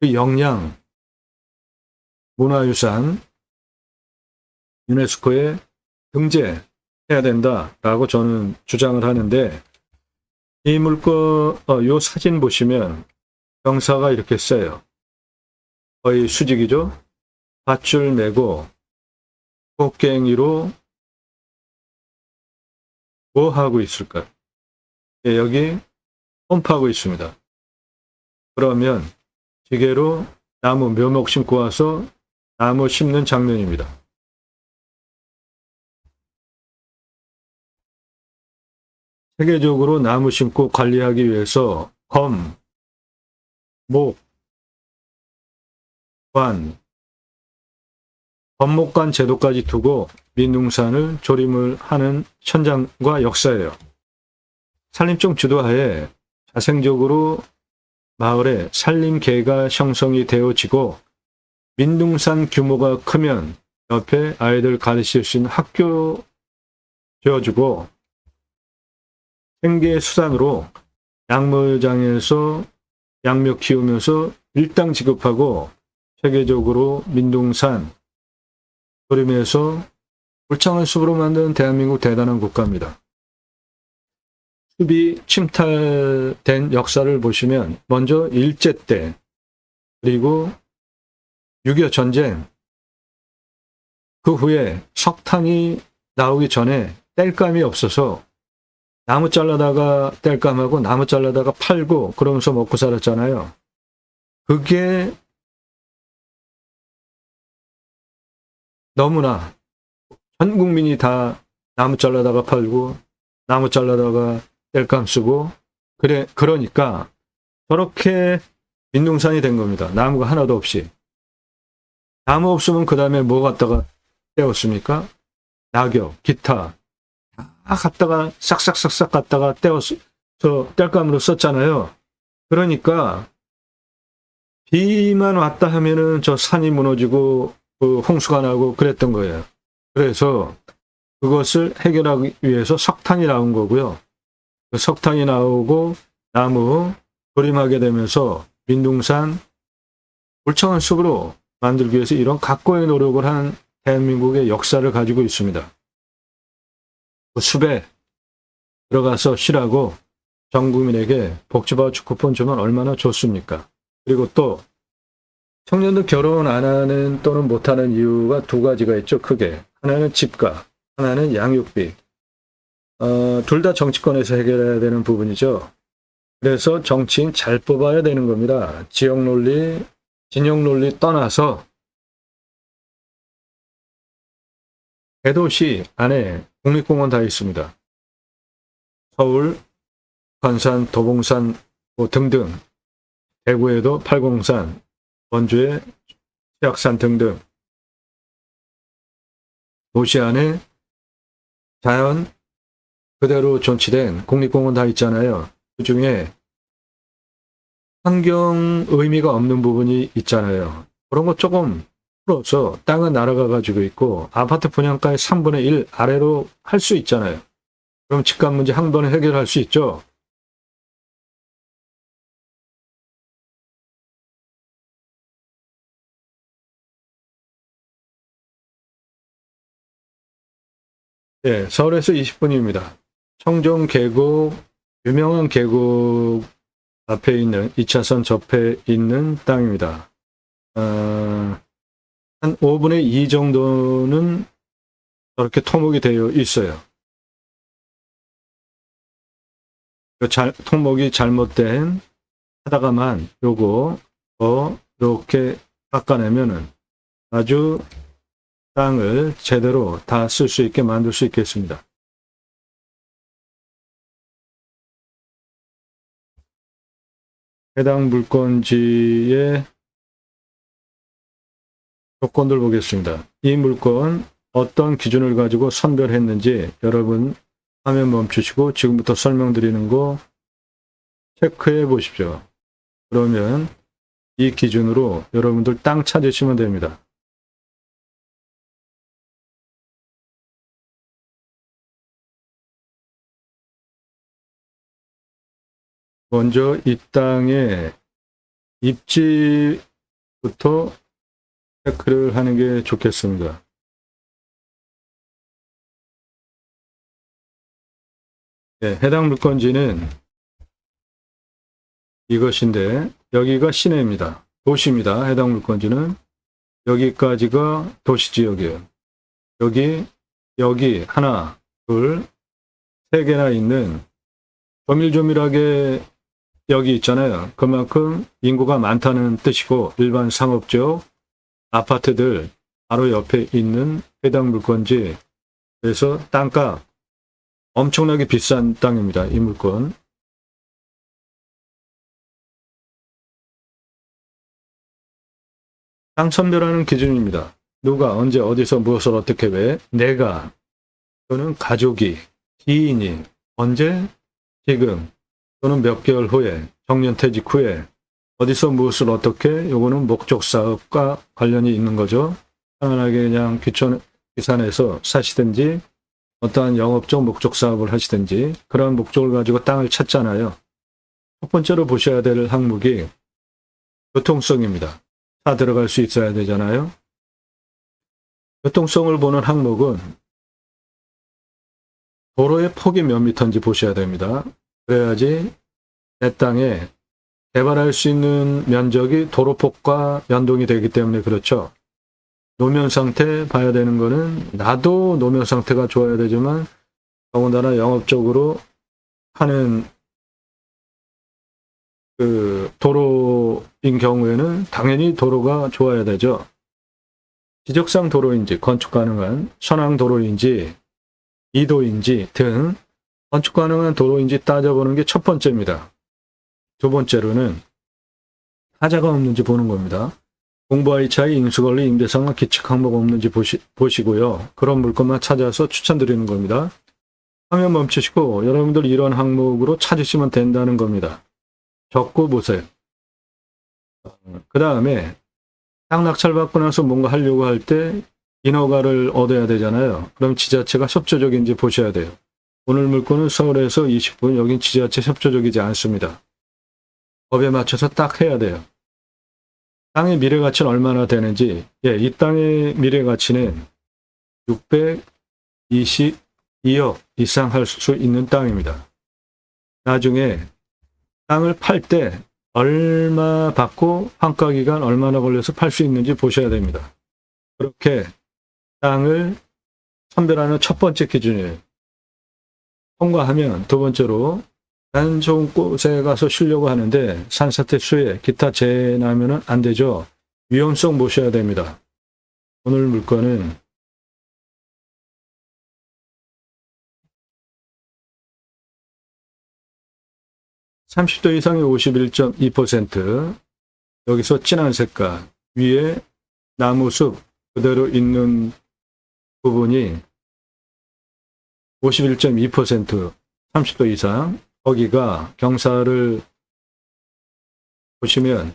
그 역량, 문화유산, 유네스코에 등재해야 해야 된다라고 저는 주장을 하는데, 이 물건, 요 사진 보시면 경사가 이렇게 세요. 거의 수직이죠? 밧줄 메고 곡괭이로 뭐 하고 있을까요? 예, 여기 펌프하고 있습니다. 그러면 기계로 나무 묘목 심고 와서 나무 심는 장면입니다. 세계적으로 나무 심고 관리하기 위해서 검, 목, 관, 법목관 제도까지 두고 민둥산을 조림을 하는 현장과 역사예요. 산림청 주도하에 자생적으로 마을에 산림계가 형성이 되어지고, 민둥산 규모가 크면 옆에 아이들 가르칠 수 있는 학교 지어주고, 생계 수단으로 약물장에서 양묘 키우면서 일당 지급하고, 세계적으로 민둥산 조림에서 울창한 숲으로 만든 대한민국 대단한 국가입니다. 숲이 침탈된 역사를 보시면 먼저 일제 때, 그리고 6.25 전쟁, 그 후에 석탄이 나오기 전에 땔감이 없어서 나무 잘라다가 땔감하고 나무 잘라다가 팔고 그러면서 먹고 살았잖아요. 그게 너무나 전 국민이 다 나무 잘라다가 팔고 나무 잘라다가 땔감 쓰고, 그러니까 저렇게 민둥산이 된 겁니다. 나무가 하나도 없이. 나무 없으면 그 다음에 뭐 갖다가 떼었습니까? 낙엽, 기타 다 갖다가 싹싹싹싹 갖다가 떼어서 땔감으로 썼잖아요. 그러니까 비만 왔다 하면은 저 산이 무너지고 그 홍수가 나고 그랬던 거예요. 그래서 그것을 해결하기 위해서 석탄이 나온 거고요. 그 석탄이 나오고 나무 조림하게 되면서 민둥산 울창한 숲으로 만들기 위해서 이런 각고의 노력을 한 대한민국의 역사를 가지고 있습니다. 그 숲에 들어가서 쉬라고 전 국민에게 복지바우처 쿠폰 주면 얼마나 좋습니까? 그리고 또 청년들 결혼 안 하는 또는 못하는 이유가 두 가지가 있죠, 크게. 하나는 집값, 하나는 양육비. 둘 다 정치권에서 해결해야 되는 부분이죠. 그래서 정치인 잘 뽑아야 되는 겁니다. 지역 논리, 진영 논리 떠나서 대도시 안에 국립공원 다 있습니다. 서울, 관산, 도봉산 뭐 등등, 대구에도 팔공산, 원주에 치악산 등등 도시 안에 자연 그대로 존치된 국립공원 다 있잖아요. 그 중에 환경 의미가 없는 부분이 있잖아요. 그런 거 조금 풀어서 땅은 날아가 가지고 있고 아파트 분양가의 3분의 1 아래로 할 수 있잖아요. 그럼 집값 문제 한 번에 해결할 수 있죠. 네, 서울에서 20분입니다. 청정 계곡, 유명한 계곡 앞에 있는 2차선 접해 있는 땅입니다. 한 5분의 2 정도는 저렇게 토목이 되어 있어요. 토목이 잘못된 하다가만 요거 이렇게 깎아내면은 아주 땅을 제대로 다 쓸 수 있게 만들 수 있겠습니다. 해당 물건지의 조건들 보겠습니다. 이 물건 어떤 기준을 가지고 선별했는지 여러분 화면 멈추시고 지금부터 설명드리는 거 체크해 보십시오. 그러면 이 기준으로 여러분들 땅 찾으시면 됩니다. 먼저 이 땅의 입지부터 체크를 하는 게 좋겠습니다. 해당 물건지는 이것인데 여기가 시내입니다. 도시입니다. 해당 물건지는 여기까지가 도시지역이에요. 여기 하나, 둘, 세 개나 있는 조밀조밀하게 여기 있잖아요. 그만큼 인구가 많다는 뜻이고 일반 상업적 아파트들 바로 옆에 있는 해당 물건지 그래서 땅값 엄청나게 비싼 땅입니다. 이 물건. 땅 선별하는 기준입니다. 누가 언제 어디서 무엇을 어떻게 왜 내가 또는 가족이 지인이 언제 지금 또는 몇 개월 후에 정년퇴직 후에 어디서 무엇을 어떻게 요거는 목적 사업과 관련이 있는 거죠. 편안하게 그냥 귀산해서 사시든지 어떠한 영업적 목적 사업을 하시든지 그러한 목적을 가지고 땅을 찾잖아요. 첫 번째로 보셔야 될 항목이 교통성입니다. 차 들어갈 수 있어야 되잖아요. 교통성을 보는 항목은 도로의 폭이 몇 미터인지 보셔야 됩니다. 그래야지 내 땅에 개발할 수 있는 면적이 도로폭과 연동이 되기 때문에 그렇죠. 노면 상태 봐야 되는 거는 나도 노면 상태가 좋아야 되지만 더군다나 영업적으로 하는 그 도로인 경우에는 당연히 도로가 좋아야 되죠. 지적상 도로인지 건축 가능한 선항 도로인지 이도인지 등 건축 가능한 도로인지 따져보는 게 첫 번째입니다. 두 번째로는 하자가 없는지 보는 겁니다. 공부와의 차이, 인수권리, 임대상과 기칙 항목 없는지 보시고요. 그런 물건만 찾아서 추천드리는 겁니다. 화면 멈추시고 여러분들 이런 항목으로 찾으시면 된다는 겁니다. 적고 보세요. 그 다음에 땅 낙찰받고 나서 뭔가 하려고 할 때 인허가를 얻어야 되잖아요. 그럼 지자체가 협조적인지 보셔야 돼요. 오늘 물건은 서울에서 20분, 여긴 지자체 협조적이지 않습니다. 법에 맞춰서 딱 해야 돼요. 땅의 미래가치는 얼마나 되는지, 이 땅의 미래가치는 622억 이상 할 수 있는 땅입니다. 나중에 땅을 팔 때 얼마 받고 환가기간 얼마나 걸려서 팔 수 있는지 보셔야 됩니다. 그렇게 땅을 선별하는 첫 번째 기준이에요. 통과하면 두 번째로 난 좋은 곳에 가서 쉬려고 하는데 산사태 수해 기타 재해 나면은 안 되죠. 위험성 보셔야 됩니다. 오늘 물건은 (30도) 이상의 51.2%, 여기서 진한 색깔 위에 나무숲 그대로 있는 부분이 51.2%, 30도 이상. 거기가 경사를 보시면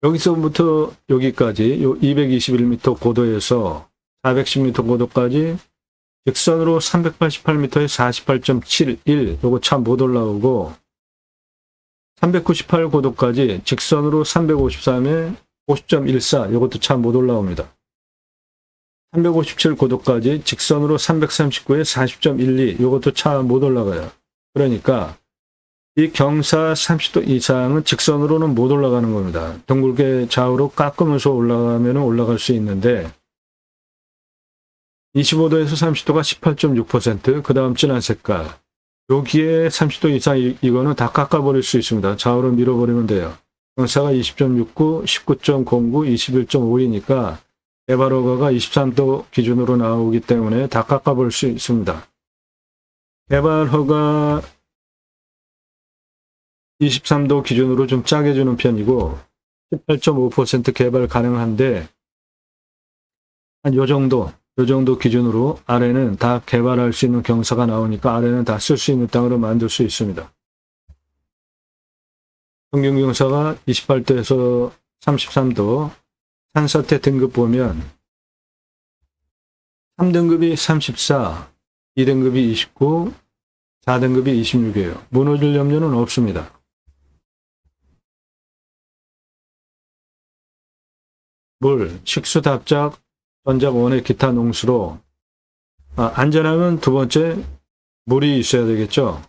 여기서부터 여기까지 요 221m 고도에서 410m 고도까지 직선으로 388m에 48.71, 요거 참 못 올라오고 398 고도까지 직선으로 353에 50.14, 요것도 참 못 올라옵니다. 357 고도까지 직선으로 339에 40.12, 요것도 참 못 올라가요. 그러니까 이 경사 30도 이상은 직선으로는 못 올라가는 겁니다. 둥글게 좌우로 깎으면서 올라가면 올라갈 수 있는데 25도에서 30도가 18.6%, 그 다음 진한 색깔 여기에 30도 이상 이거는 다 깎아버릴 수 있습니다. 좌우로 밀어버리면 돼요. 경사가 20.69, 19.09, 21.5이니까 개발허가가 23도 기준으로 나오기 때문에 다 깎아버릴 수 있습니다. 개발허가 23도 기준으로 좀 짜게 주는 편이고 18.5% 개발 가능한데 한 요 정도 기준으로 아래는 다 개발할 수 있는 경사가 나오니까 아래는 다 쓸 수 있는 땅으로 만들 수 있습니다. 평균 경사가 28도에서 33도, 산사태 등급 보면 3등급이 34, 2등급이 29, 4등급이 26이에요. 무너질 염려는 없습니다. 물, 식수, 답작, 전작, 원액, 기타 농수로 안전하면 두 번째 물이 있어야 되겠죠.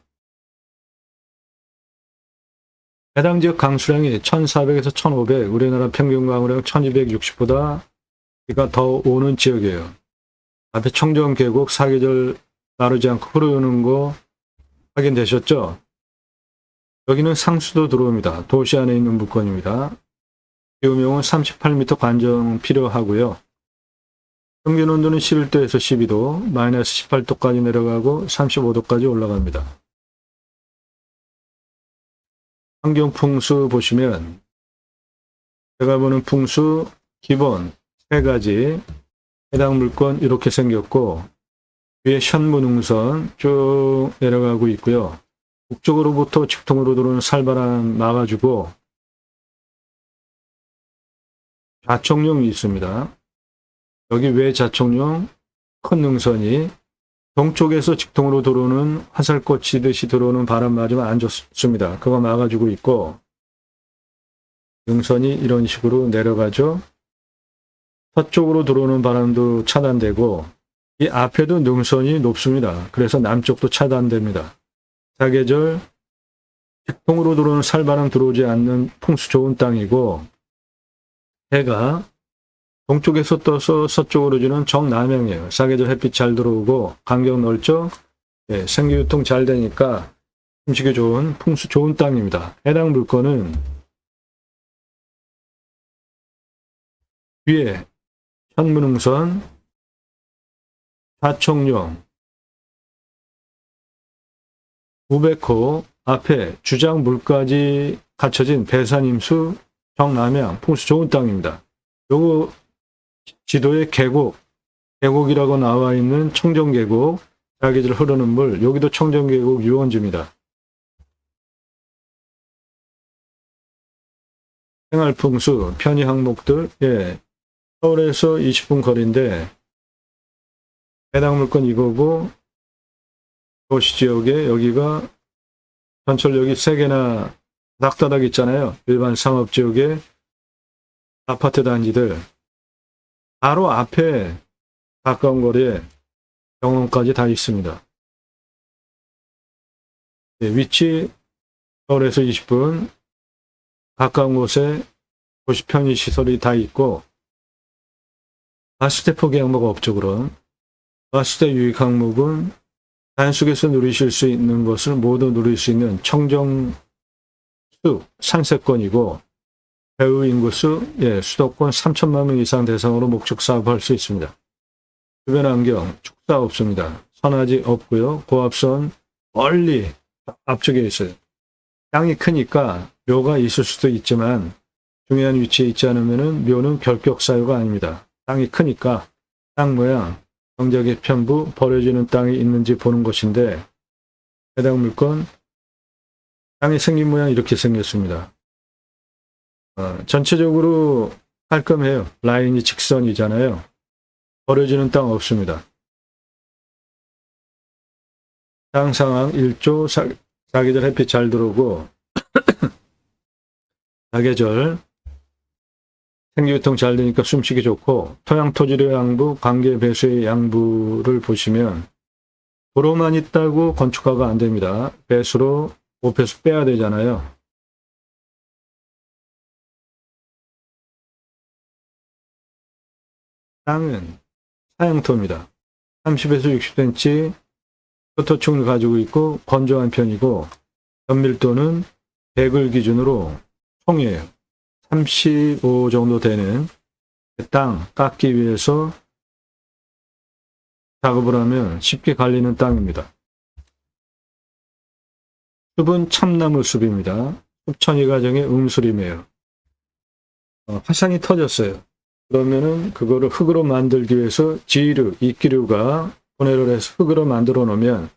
해당 지역 강수량이 1400에서 1500, 우리나라 평균 강우량 1260보다 비가 더 오는 지역이에요. 앞에 청정 계곡 사계절 나르지 않고 흐르는 거 확인되셨죠? 여기는 상수도 들어옵니다. 도시 안에 있는 물건입니다. 기후명은 38m 관정 필요하고요. 평균 온도는 11도에서 12도, 마이너스 18도까지 내려가고 35도까지 올라갑니다. 환경 풍수 보시면 제가 보는 풍수 기본 3가지 해당 물건 이렇게 생겼고 위에 현무능선 쭉 내려가고 있고요. 북쪽으로부터 직통으로 들어오는 살바람 막아주고 자청룡이 있습니다. 여기 외 자청룡 큰 능선이 동쪽에서 직통으로 들어오는 화살꽃 치듯이 들어오는 바람 맞으면 안 좋습니다. 그거 막아주고 있고 능선이 이런 식으로 내려가죠. 서쪽으로 들어오는 바람도 차단되고 이 앞에도 능선이 높습니다. 그래서 남쪽도 차단됩니다. 사계절 직통으로 들어오는 살바람 들어오지 않는 풍수 좋은 땅이고 해가 동쪽에서 떠서 서쪽으로 지는 정남향이에요. 사계절 햇빛 잘 들어오고 간격 넓죠? 예, 생기유통 잘 되니까 음식이 좋은 풍수 좋은 땅입니다. 해당 물건은 뒤에 현무능선, 자청룡, 우백호, 앞에 주장물까지 갖춰진 배산임수, 정남향, 풍수 좋은 땅입니다. 요거 지도에 계곡이라고 나와 있는 청정계곡, 사계절 흐르는 물, 여기도 청정계곡 유원지입니다. 생활풍수, 편의 항목들, 예, 서울에서 20분 거리인데 해당 물건 이거고 도시지역에 여기가 전철역이 3개나 낙다닥 있잖아요. 일반 상업지역에 아파트 단지들 바로 앞에 가까운 거리에 병원까지 다 있습니다. 네, 위치 서울에서 20분 가까운 곳에 도시 편의시설이 다 있고 가스대 포기 항목 없죠. 그럼 가스대 유익 항목은 자연 속에서 누리실 수 있는 것을 모두 누릴 수 있는 청정수 산세권이고 배후 인구수 수도권 3천만 명 이상 대상으로 목적 사업할 수 있습니다. 주변 환경 축사 없습니다. 선화지 없고요. 고압선 멀리 앞쪽에 있어요. 땅이 크니까 묘가 있을 수도 있지만 중요한 위치에 있지 않으면 묘는 결격 사유가 아닙니다. 땅이 크니까 땅 모양, 경작의 편부, 버려지는 땅이 있는지 보는 것인데 해당 물건 땅이 생긴 모양 이렇게 생겼습니다. 전체적으로 깔끔해요. 라인이 직선이잖아요. 버려지는 땅 없습니다. 땅 상황 1조, 사계절 햇빛 잘 들어오고 사계절 생기유통 잘 되니까 숨쉬기 좋고 토양 토지의 양부, 관계 배수의 양부를 보시면 도로만 있다고 건축가가 안 됩니다. 배수로 오폐수 빼야 되잖아요. 땅은 사양토입니다. 30에서 60cm 토토층을 가지고 있고 건조한 편이고 연밀도는 100을 기준으로 총이에요. 35 정도 되는 땅 깎기 위해서 작업을 하면 쉽게 갈리는 땅입니다. 숲은 참나무 숲입니다. 숲천이 가정의 음수림이에요. 화산이 터졌어요. 그러면은 그거를 흙으로 만들기 위해서 지류, 이끼류가 분해를 해서 흙으로 만들어 놓으면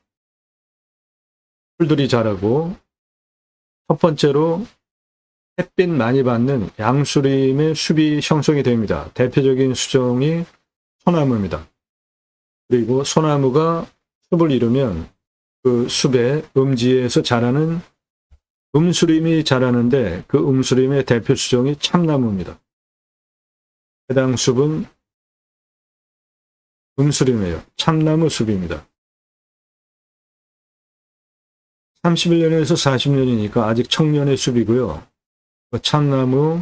풀들이 자라고 첫 번째로 햇빛 많이 받는 양수림의 숲이 형성이 됩니다. 대표적인 수종이 소나무입니다. 그리고 소나무가 숲을 이루면 그 숲의 음지에서 자라는 음수림이 자라는데 그 음수림의 대표 수종이 참나무입니다. 해당 숲은 음수림이에요. 참나무 숲입니다. 31년에서 40년이니까 아직 청년의 숲이고요. 참나무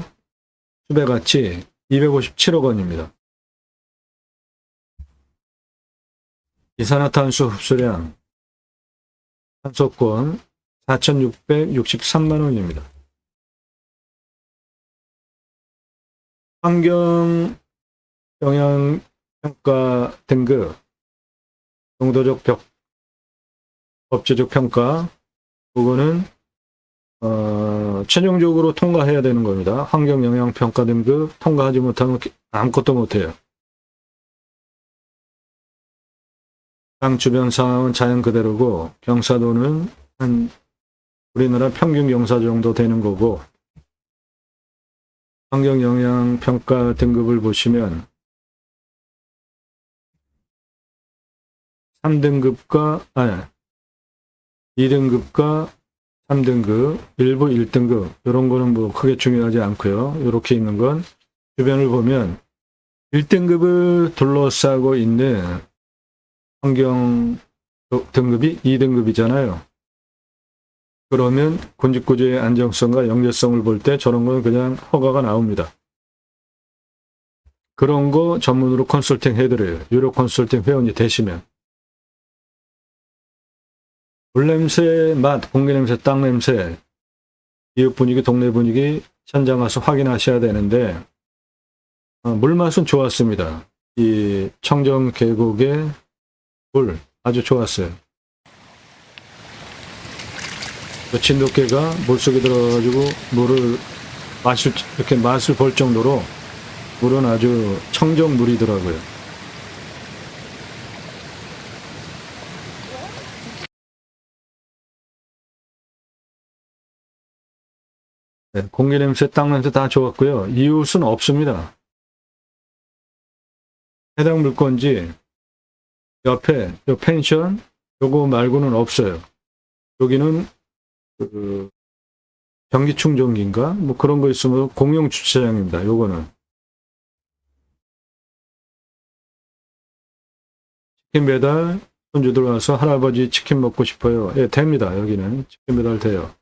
숲의 가치 257억 원입니다. 이산화탄소 흡수량 탄소권 4,663만 원입니다. 환경 영향 평가 등급, 용도적 법제적 평가, 그거는 최종적으로 통과해야 되는 겁니다. 환경 영향 평가 등급 통과하지 못하면 아무것도 못해요. 땅 주변 상황은 자연 그대로고 경사도는 한 우리나라 평균 경사 정도 되는 거고, 환경 영향 평가 등급을 보시면 2등급과 3등급, 일부 1등급, 이런 거는 뭐 크게 중요하지 않고요. 이렇게 있는 건 주변을 보면 1등급을 둘러싸고 있는 환경 등급이 2등급이잖아요. 그러면 군집구조의 안정성과 연결성을 볼 때 저런 건 그냥 허가가 나옵니다. 그런 거 전문으로 컨설팅 해드려요. 유료 컨설팅 회원이 되시면. 물냄새, 맛, 공기냄새, 땅냄새, 이웃 분위기, 동네 분위기 현장 가서 확인하셔야 되는데 물맛은 좋았습니다. 이 청정 계곡의 물 아주 좋았어요. 그 진돗개가 물속에 들어가지고 이렇게 맛을 볼 정도로 물은 아주 청정 물이더라고요. 네, 공기 냄새, 땅 냄새 다 좋았고요. 이웃은 없습니다. 해당 물건지 옆에 요 펜션 요거 말고는 없어요. 여기는 전기 충전기인가 뭐 그런 거 있으면 공용 주차장입니다. 요거는 치킨 배달 손주들 와서 할아버지 치킨 먹고 싶어요. 예, 됩니다. 여기는 치킨 배달 돼요.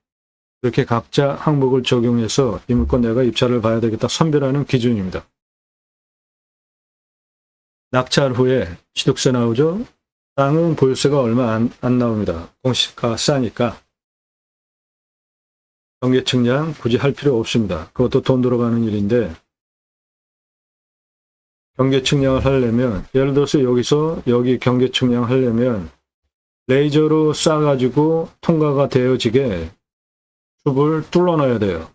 이렇게 각자 항목을 적용해서 이 물건 내가 입찰을 봐야 되겠다 선별하는 기준입니다. 낙찰 후에 취득세 나오죠. 땅은 보유세가 얼마 안 나옵니다. 공시가 싸니까. 경계 측량 굳이 할 필요 없습니다. 그것도 돈 들어가는 일인데, 경계 측량을 하려면 예를 들어서 여기 경계 측량 하려면 레이저로 쏴가지고 통과가 되어지게 숲을 뚫어놔야 돼요.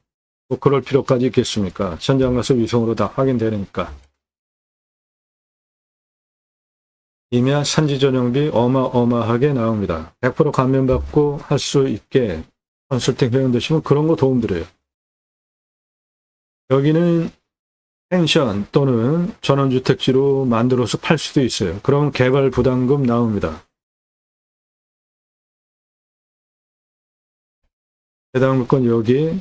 뭐 그럴 필요까지 있겠습니까? 현장 가서 위성으로 다 확인되니까. 임야 산지 전용비 어마어마하게 나옵니다. 100% 감면받고 할 수 있게 컨설팅 회원 되시면 그런 거 도움드려요. 여기는 펜션 또는 전원주택지로 만들어서 팔 수도 있어요. 그럼 개발 부담금 나옵니다. 해당 물건 여기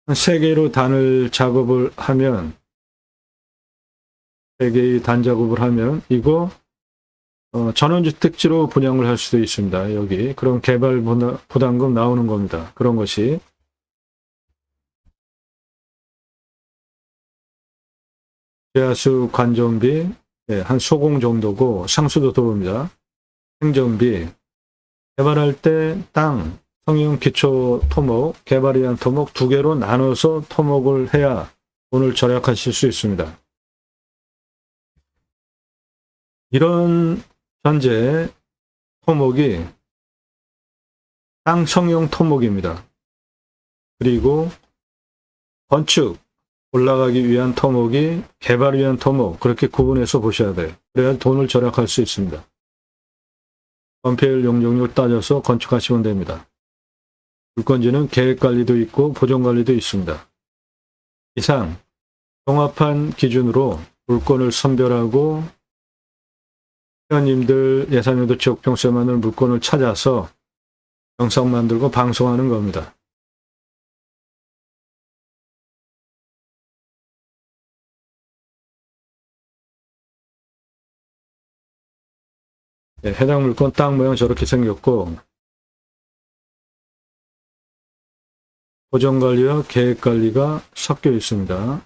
3개로 단을 작업을 하면 3개의 단 작업을 하면 이거 전원주택지로 분양을 할 수도 있습니다. 여기 그럼 개발 부담금 나오는 겁니다. 그런 것이 제하수 관정비 한 소공 정도고 상수도 들어옵니다. 행정비 개발할 때 땅 성형 기초 토목 개발에 의한 토목 2개로 나눠서 토목을 해야 돈을 절약하실 수 있습니다. 이런 현재 토목이 땅 성형 토목입니다. 그리고 건축 올라가기 위한 토목이 개발을 위한 토목 그렇게 구분해서 보셔야 돼요. 그래야 돈을 절약할 수 있습니다. 건폐율 용적률 따져서 건축하시면 됩니다. 물건지는 계획관리도 있고 보존관리도 있습니다. 이상 종합한 기준으로 물건을 선별하고 회원님들 예산용도 지역평수에 맞는 물건을 찾아서 영상 만들고 방송하는 겁니다. 해당 물건 땅 모양 저렇게 생겼고 고정관리와 계획관리가 섞여 있습니다.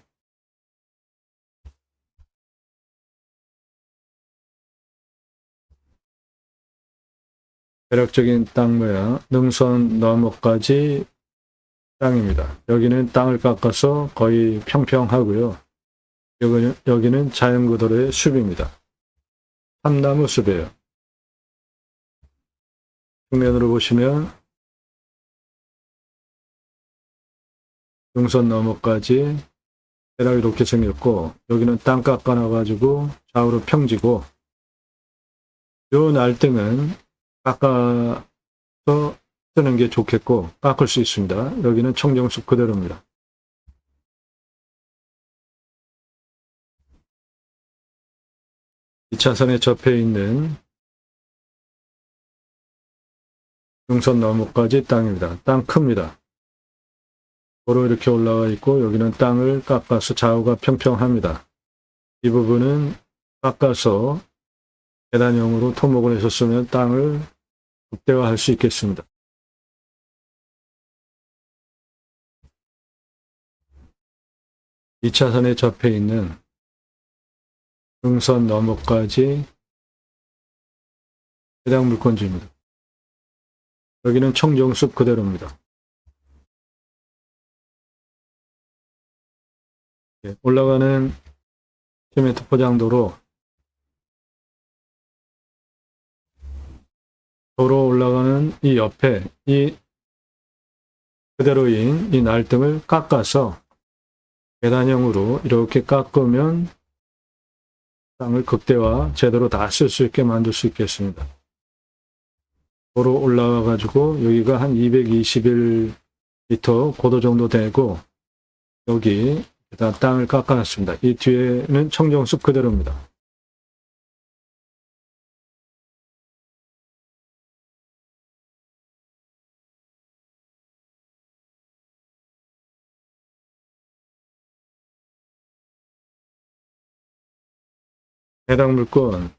대략적인 땅 모양, 능선 너머까지 땅입니다. 여기는 땅을 깎아서 거의 평평하고요. 여기는 자연구도로의 숲입니다. 참나무 숲이에요. 정면으로 보시면 능선 너머까지 대략 이렇게 생겼고, 여기는 땅 깎아놔가지고 좌우로 평지고, 요 날등은 깎아서 쓰는 게 좋겠고 깎을 수 있습니다. 여기는 청정숲 그대로입니다. 이 차선에 접해 있는 능선 너머까지 땅입니다. 땅 큽니다. 도로 이렇게 올라와 있고 여기는 땅을 깎아서 좌우가 평평합니다. 이 부분은 깎아서 계단형으로 토목을 해서 쓰면 땅을 극대화할 수 있겠습니다. 이 차선에 접해 있는 능선 너머까지 해당 물건지입니다. 여기는 청정숲 그대로입니다. 올라가는 시멘트 포장도로, 도로 올라가는 이 옆에 이 그대로인 이 날등을 깎아서 계단형으로 이렇게 깎으면 땅을 극대화 제대로 다 쓸 수 있게 만들 수 있겠습니다. 도로 올라와 가지고 여기가 한 221m 고도 정도 되고 여기 일단 땅을 깎아놨습니다. 이 뒤에는 청정숲 그대로입니다. 해당 물건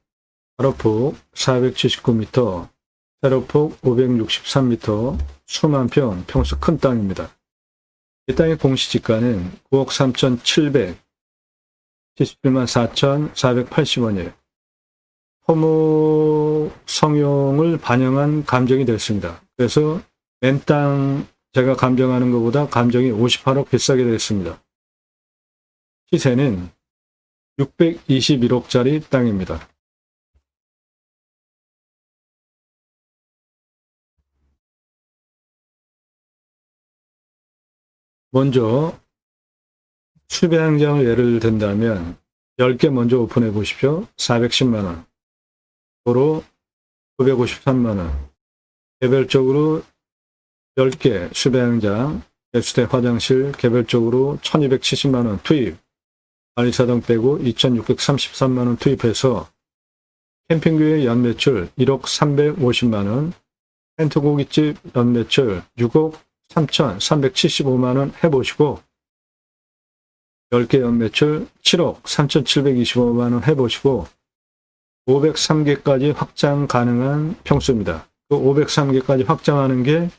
가로폭 479m, 세로폭 563m, 수만 평, 평수 큰 땅입니다. 이 땅의 공시지가는 9억 3,777만 4,480원이에요. 토목 성용을 반영한 감정이 됐습니다. 그래서 맨 땅 제가 감정하는 것보다 감정이 58억 비싸게 됐습니다. 시세는 621억짜리 땅입니다. 먼저 수배양장을 예를 든다면 10개 먼저 오픈해 보십시오. 410만원, 도로 953만원, 개별적으로 10개 수배양장, 개수대 화장실 개별적으로 1270만원 투입, 관리사당 빼고 2633만원 투입해서 캠핑교의 연매출 1억 350만원, 텐트고깃집 연매출 6억 3,375만원 해보시고 10개 연매출 7억 3,725만원 해보시고 503개까지 확장 가능한 평수입니다. 그 503개까지 확장하는 게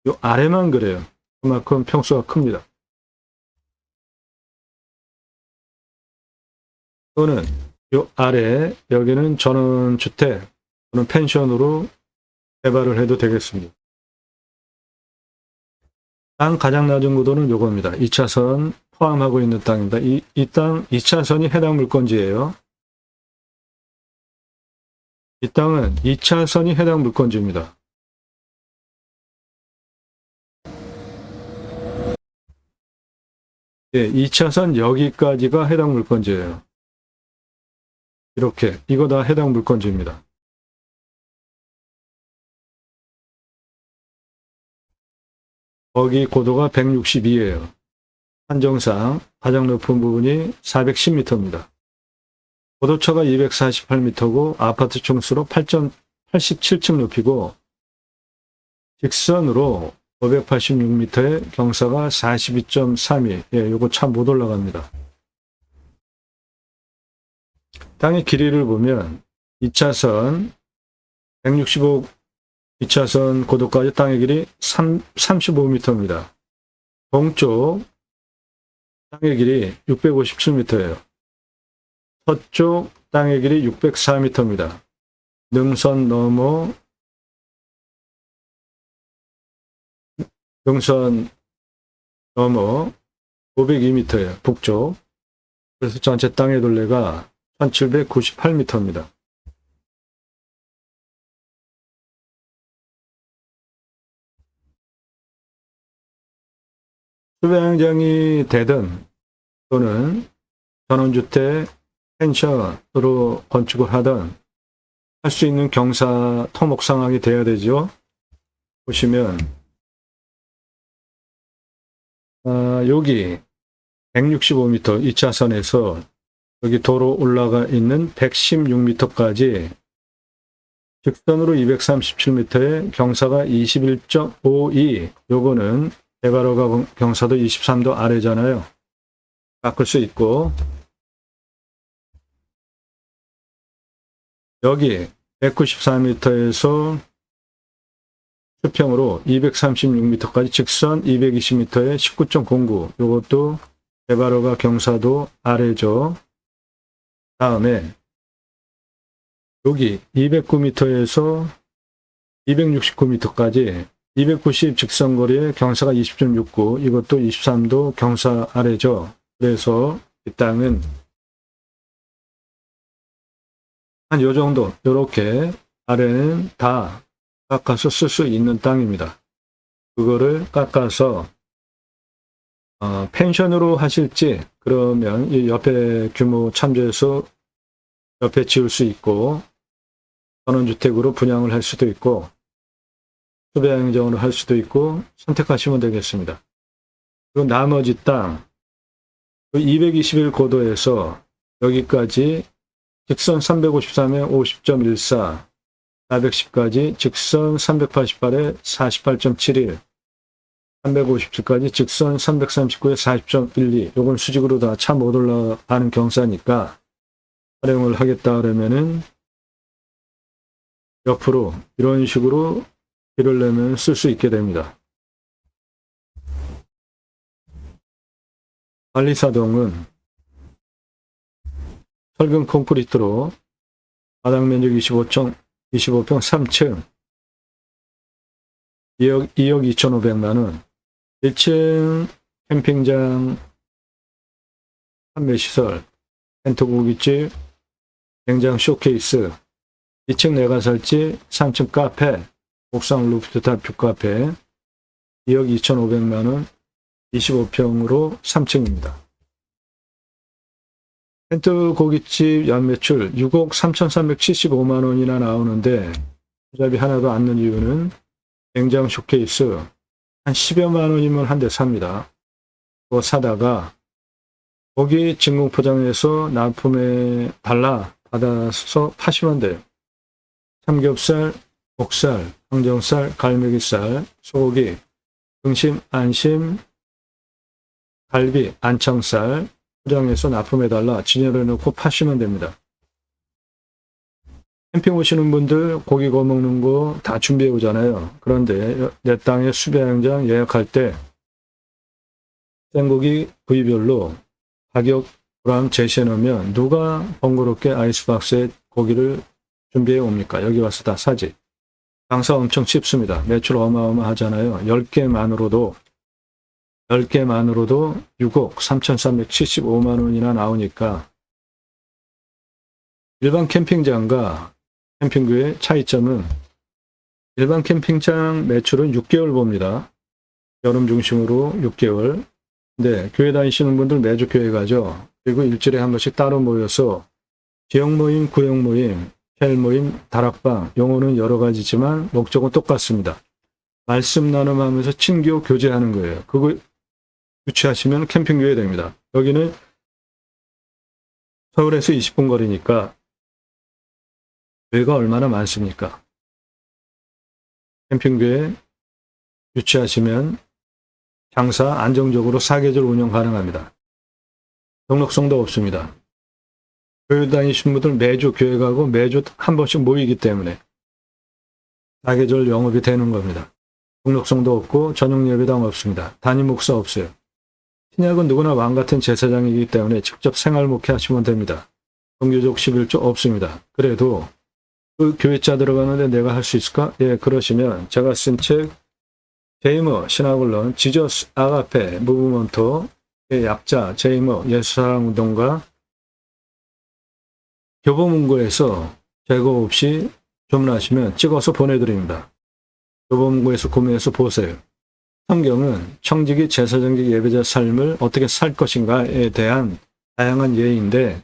요 아래만 그래요. 그만큼 평수가 큽니다. 또는 요 아래 여기는 전원주택 또는 펜션으로 개발을 해도 되겠습니다. 땅 가장 낮은 고도는 요겁니다. 2차선 포함하고 있는 땅입니다. 이 땅 2차선이 해당 물건지예요. 이 땅은 2차선이 해당 물건지입니다. 예, 2차선 여기까지가 해당 물건지예요. 이렇게 이거 다 해당 물건지입니다. 거기 고도가 162예요. 한정상 가장 높은 부분이 410m입니다. 고도차가 248m고 아파트 층수로 87층 높이고 직선으로 586m의 경사가 42.32. 예, 요거 참 못 올라갑니다. 땅의 길이를 보면 2차선 165 2차선 고도까지 땅의 길이 35m입니다. 동쪽 땅의 길이 657m예요. 서쪽 땅의 길이 604m입니다. 능선 넘어 능선 넘어 502m예요. 북쪽. 그래서 전체 땅의 둘레가 1798m입니다. 수배양장이 되든 또는 전원주택, 펜션으로 건축을 하든 할 수 있는 경사 토목 상황이 돼야 되죠. 보시면 여기 165m 2차선에서 여기 도로 올라가 있는 116m까지 직선으로 237m에 경사가 21.52. 요거는 대가로가 경사도 23도 아래잖아요. 깎을 수 있고, 여기 194m에서 수평으로 236m까지 직선 220m에 19.09. 요것도 대가로가 경사도 아래죠. 다음에 여기 209m에서 269m까지 290 직선거리에 경사가 20.69. 이것도 23도 경사 아래죠. 그래서 이 땅은 한 요 정도, 요렇게 아래는 다 깎아서 쓸 수 있는 땅입니다. 그거를 깎아서 펜션으로 하실지, 그러면 이 옆에 규모 참조해서 옆에 지을 수 있고, 전원주택으로 분양을 할 수도 있고, 수배양정으로 할 수도 있고, 선택하시면 되겠습니다. 그리고 나머지 땅, 221 고도에서 여기까지 직선 353에 50.14, 410까지 직선 388에 48.71, 357까지 직선 339에 40.12. 요건 수직으로 다 차 못 올라가는 경사니까 활용을 하겠다 그러면은 옆으로 이런 식으로 길을 내면 쓸 수 있게 됩니다. 관리사동은 철근 콘크리트로 바닥 면적 25평 3층 2억 2,500만원 1층 캠핑장 판매시설 텐트 고깃집 냉장 쇼케이스 2층 내과살집 3층 카페 옥상 루프탑 뷰카페 2억 2,500만원 25평으로 3층입니다. 텐트 고깃집 연매출 6억 3,375만원이나 나오는데 투자비 하나도 안 넣은 이유는 냉장 쇼케이스 한 10여만원이면 한 대 삽니다. 그거 사다가 고기 진공 포장해서 납품에 받아서 파시면 돼요. 삼겹살, 목살, 항정살, 갈매기살, 소고기, 등심, 안심, 갈비, 안창살 포장해서 납품해달라 진열해 놓고 파시면 됩니다. 캠핑 오시는 분들 고기 구워 먹는 거 다 준비해 오잖아요. 그런데 내 땅에 수배양장 예약할 때 생고기 부위별로 가격랑 제시해 놓으면 누가 번거롭게 아이스박스에 고기를 준비해 옵니까? 여기 와서 다 사지. 장사 엄청 쉽습니다. 매출 어마어마하잖아요. 10개만으로도 6억 3,375만원이나 나오니까 일반 캠핑장과 캠핑교의 차이점은 일반 캠핑장 매출은 6개월 봅니다. 여름 중심으로 6개월. 근데 교회 다니시는 분들 매주 교회 가죠. 그리고 일주일에 한 번씩 따로 모여서 지역 모임, 구역 모임, 헬 모임, 다락방, 용어는 여러 가지지만 목적은 똑같습니다. 말씀 나눔하면서 친교 교제하는 거예요. 그거 유치하시면 캠핑교회 됩니다. 여기는 서울에서 20분 거리니까 교회가 얼마나 많습니까? 캠핑교회 유치하시면 장사 안정적으로 사계절 운영 가능합니다. 등록성도 없습니다. 교회 다니시는 분들 매주 교회 가고 매주 한 번씩 모이기 때문에 사계절 영업이 되는 겁니다. 등록성도 없고 전용 예배당 없습니다. 담임 목사 없어요. 신약은 누구나 왕 같은 제사장이기 때문에 직접 생활 목회하시면 됩니다. 정규적 11조 없습니다. 그래도 그 교회자 들어가는데 내가 할 수 있을까? 예, 그러시면 제가 쓴 책 제이머 신학을론 지저스 아가페 무브먼토의 약자 제이머 예수사랑운동가 교보문고에서 재고 없이 주문하시면 찍어서 보내드립니다. 교보문고에서 구매해서 보세요. 성경은 청지기 제사장직 예배자 삶을 어떻게 살 것인가에 대한 다양한 예인데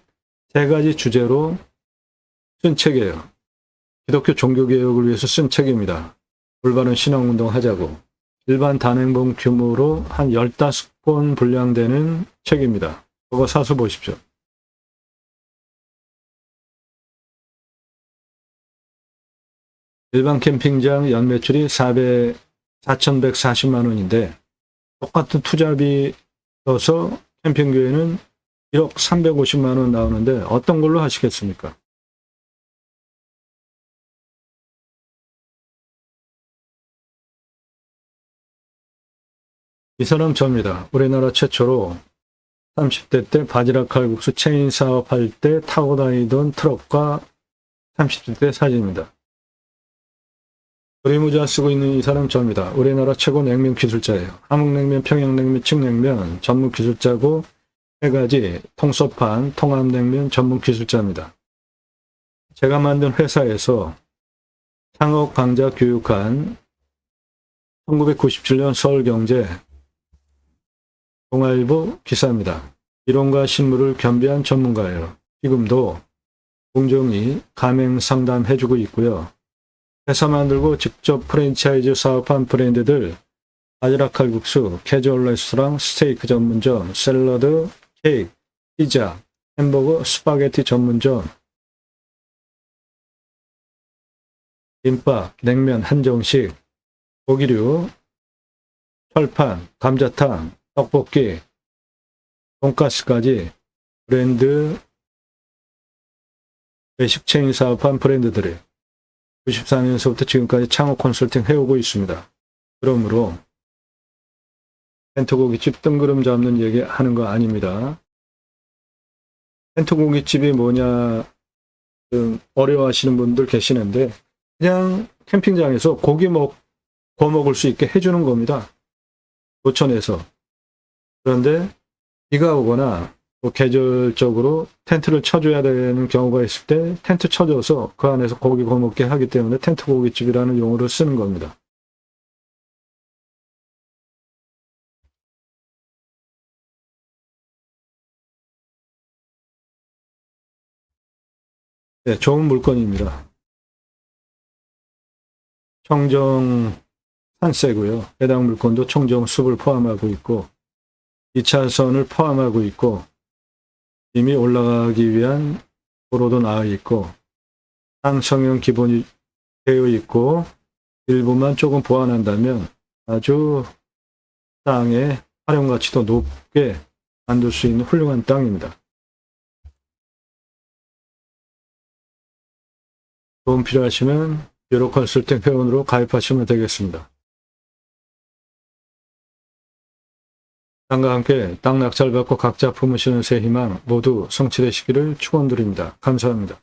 3가지 주제로 쓴 책이에요. 기독교 종교개혁을 위해서 쓴 책입니다. 올바른 신앙운동 하자고. 일반 단행본 규모로 한 15권 분량되는 책입니다. 그거 사서 보십시오. 일반 캠핑장 연매출이 4,140만 원인데 똑같은 투자비 넣어서 캠핑교회는 1억 350만 원 나오는데 어떤 걸로 하시겠습니까? 이 사람 저입니다. 우리나라 최초로 30대 때 바지락 칼국수 체인 사업할 때 타고 다니던 트럭과 30대 때 사진입니다. 조리모자 쓰고 있는 이 사람 저입니다. 우리나라 최고 냉면 기술자예요. 함흥냉면, 평양냉면, 칡냉면 전문 기술자고 3가지 통소판, 통합냉면 전문 기술자입니다. 제가 만든 회사에서 창업 강좌 교육한 1997년 서울경제 동아일보 기사입니다. 이론과 실무를 겸비한 전문가예요. 지금도 공정히 가맹 상담해주고 있고요. 회사 만들고 직접 프랜차이즈 사업한 브랜드들 바지락 칼국수, 캐주얼 레스토랑, 스테이크 전문점, 샐러드, 케이크, 피자, 햄버거, 스파게티 전문점, 김밥, 냉면, 한정식, 고기류, 철판, 감자탕, 떡볶이, 돈가스까지 브랜드 외식 체인 사업한 브랜드들이 94년서부터 지금까지 창업 컨설팅 해오고 있습니다. 그러므로 텐트고깃집 뜬구름 잡는 얘기 하는 거 아닙니다. 텐트고깃집이 뭐냐 좀 어려워하시는 분들 계시는데 그냥 캠핑장에서 고기 구워 먹을 수 있게 해주는 겁니다. 노천에서. 그런데 비가 오거나 뭐 계절적으로 텐트를 쳐줘야 되는 경우가 있을 때 텐트 쳐줘서 그 안에서 고기 구워 먹게 하기 때문에 텐트 고깃집이라는 용어를 쓰는 겁니다. 네, 좋은 물건입니다. 청정 산세고요. 해당 물건도 청정 숲을 포함하고 있고 2차선을 포함하고 있고 이미 올라가기 위한 도로도 나와 있고 땅성형 기본이 되어 있고 일부만 조금 보완한다면 아주 땅의 활용 가치도 높게 만들 수 있는 훌륭한 땅입니다. 도움 필요하시면 유로 컨설팅 회원으로 가입하시면 되겠습니다. 땅과 함께 땅 낙찰받고 각자 품으시는 새 희망 모두 성취되시기를 축원드립니다. 감사합니다.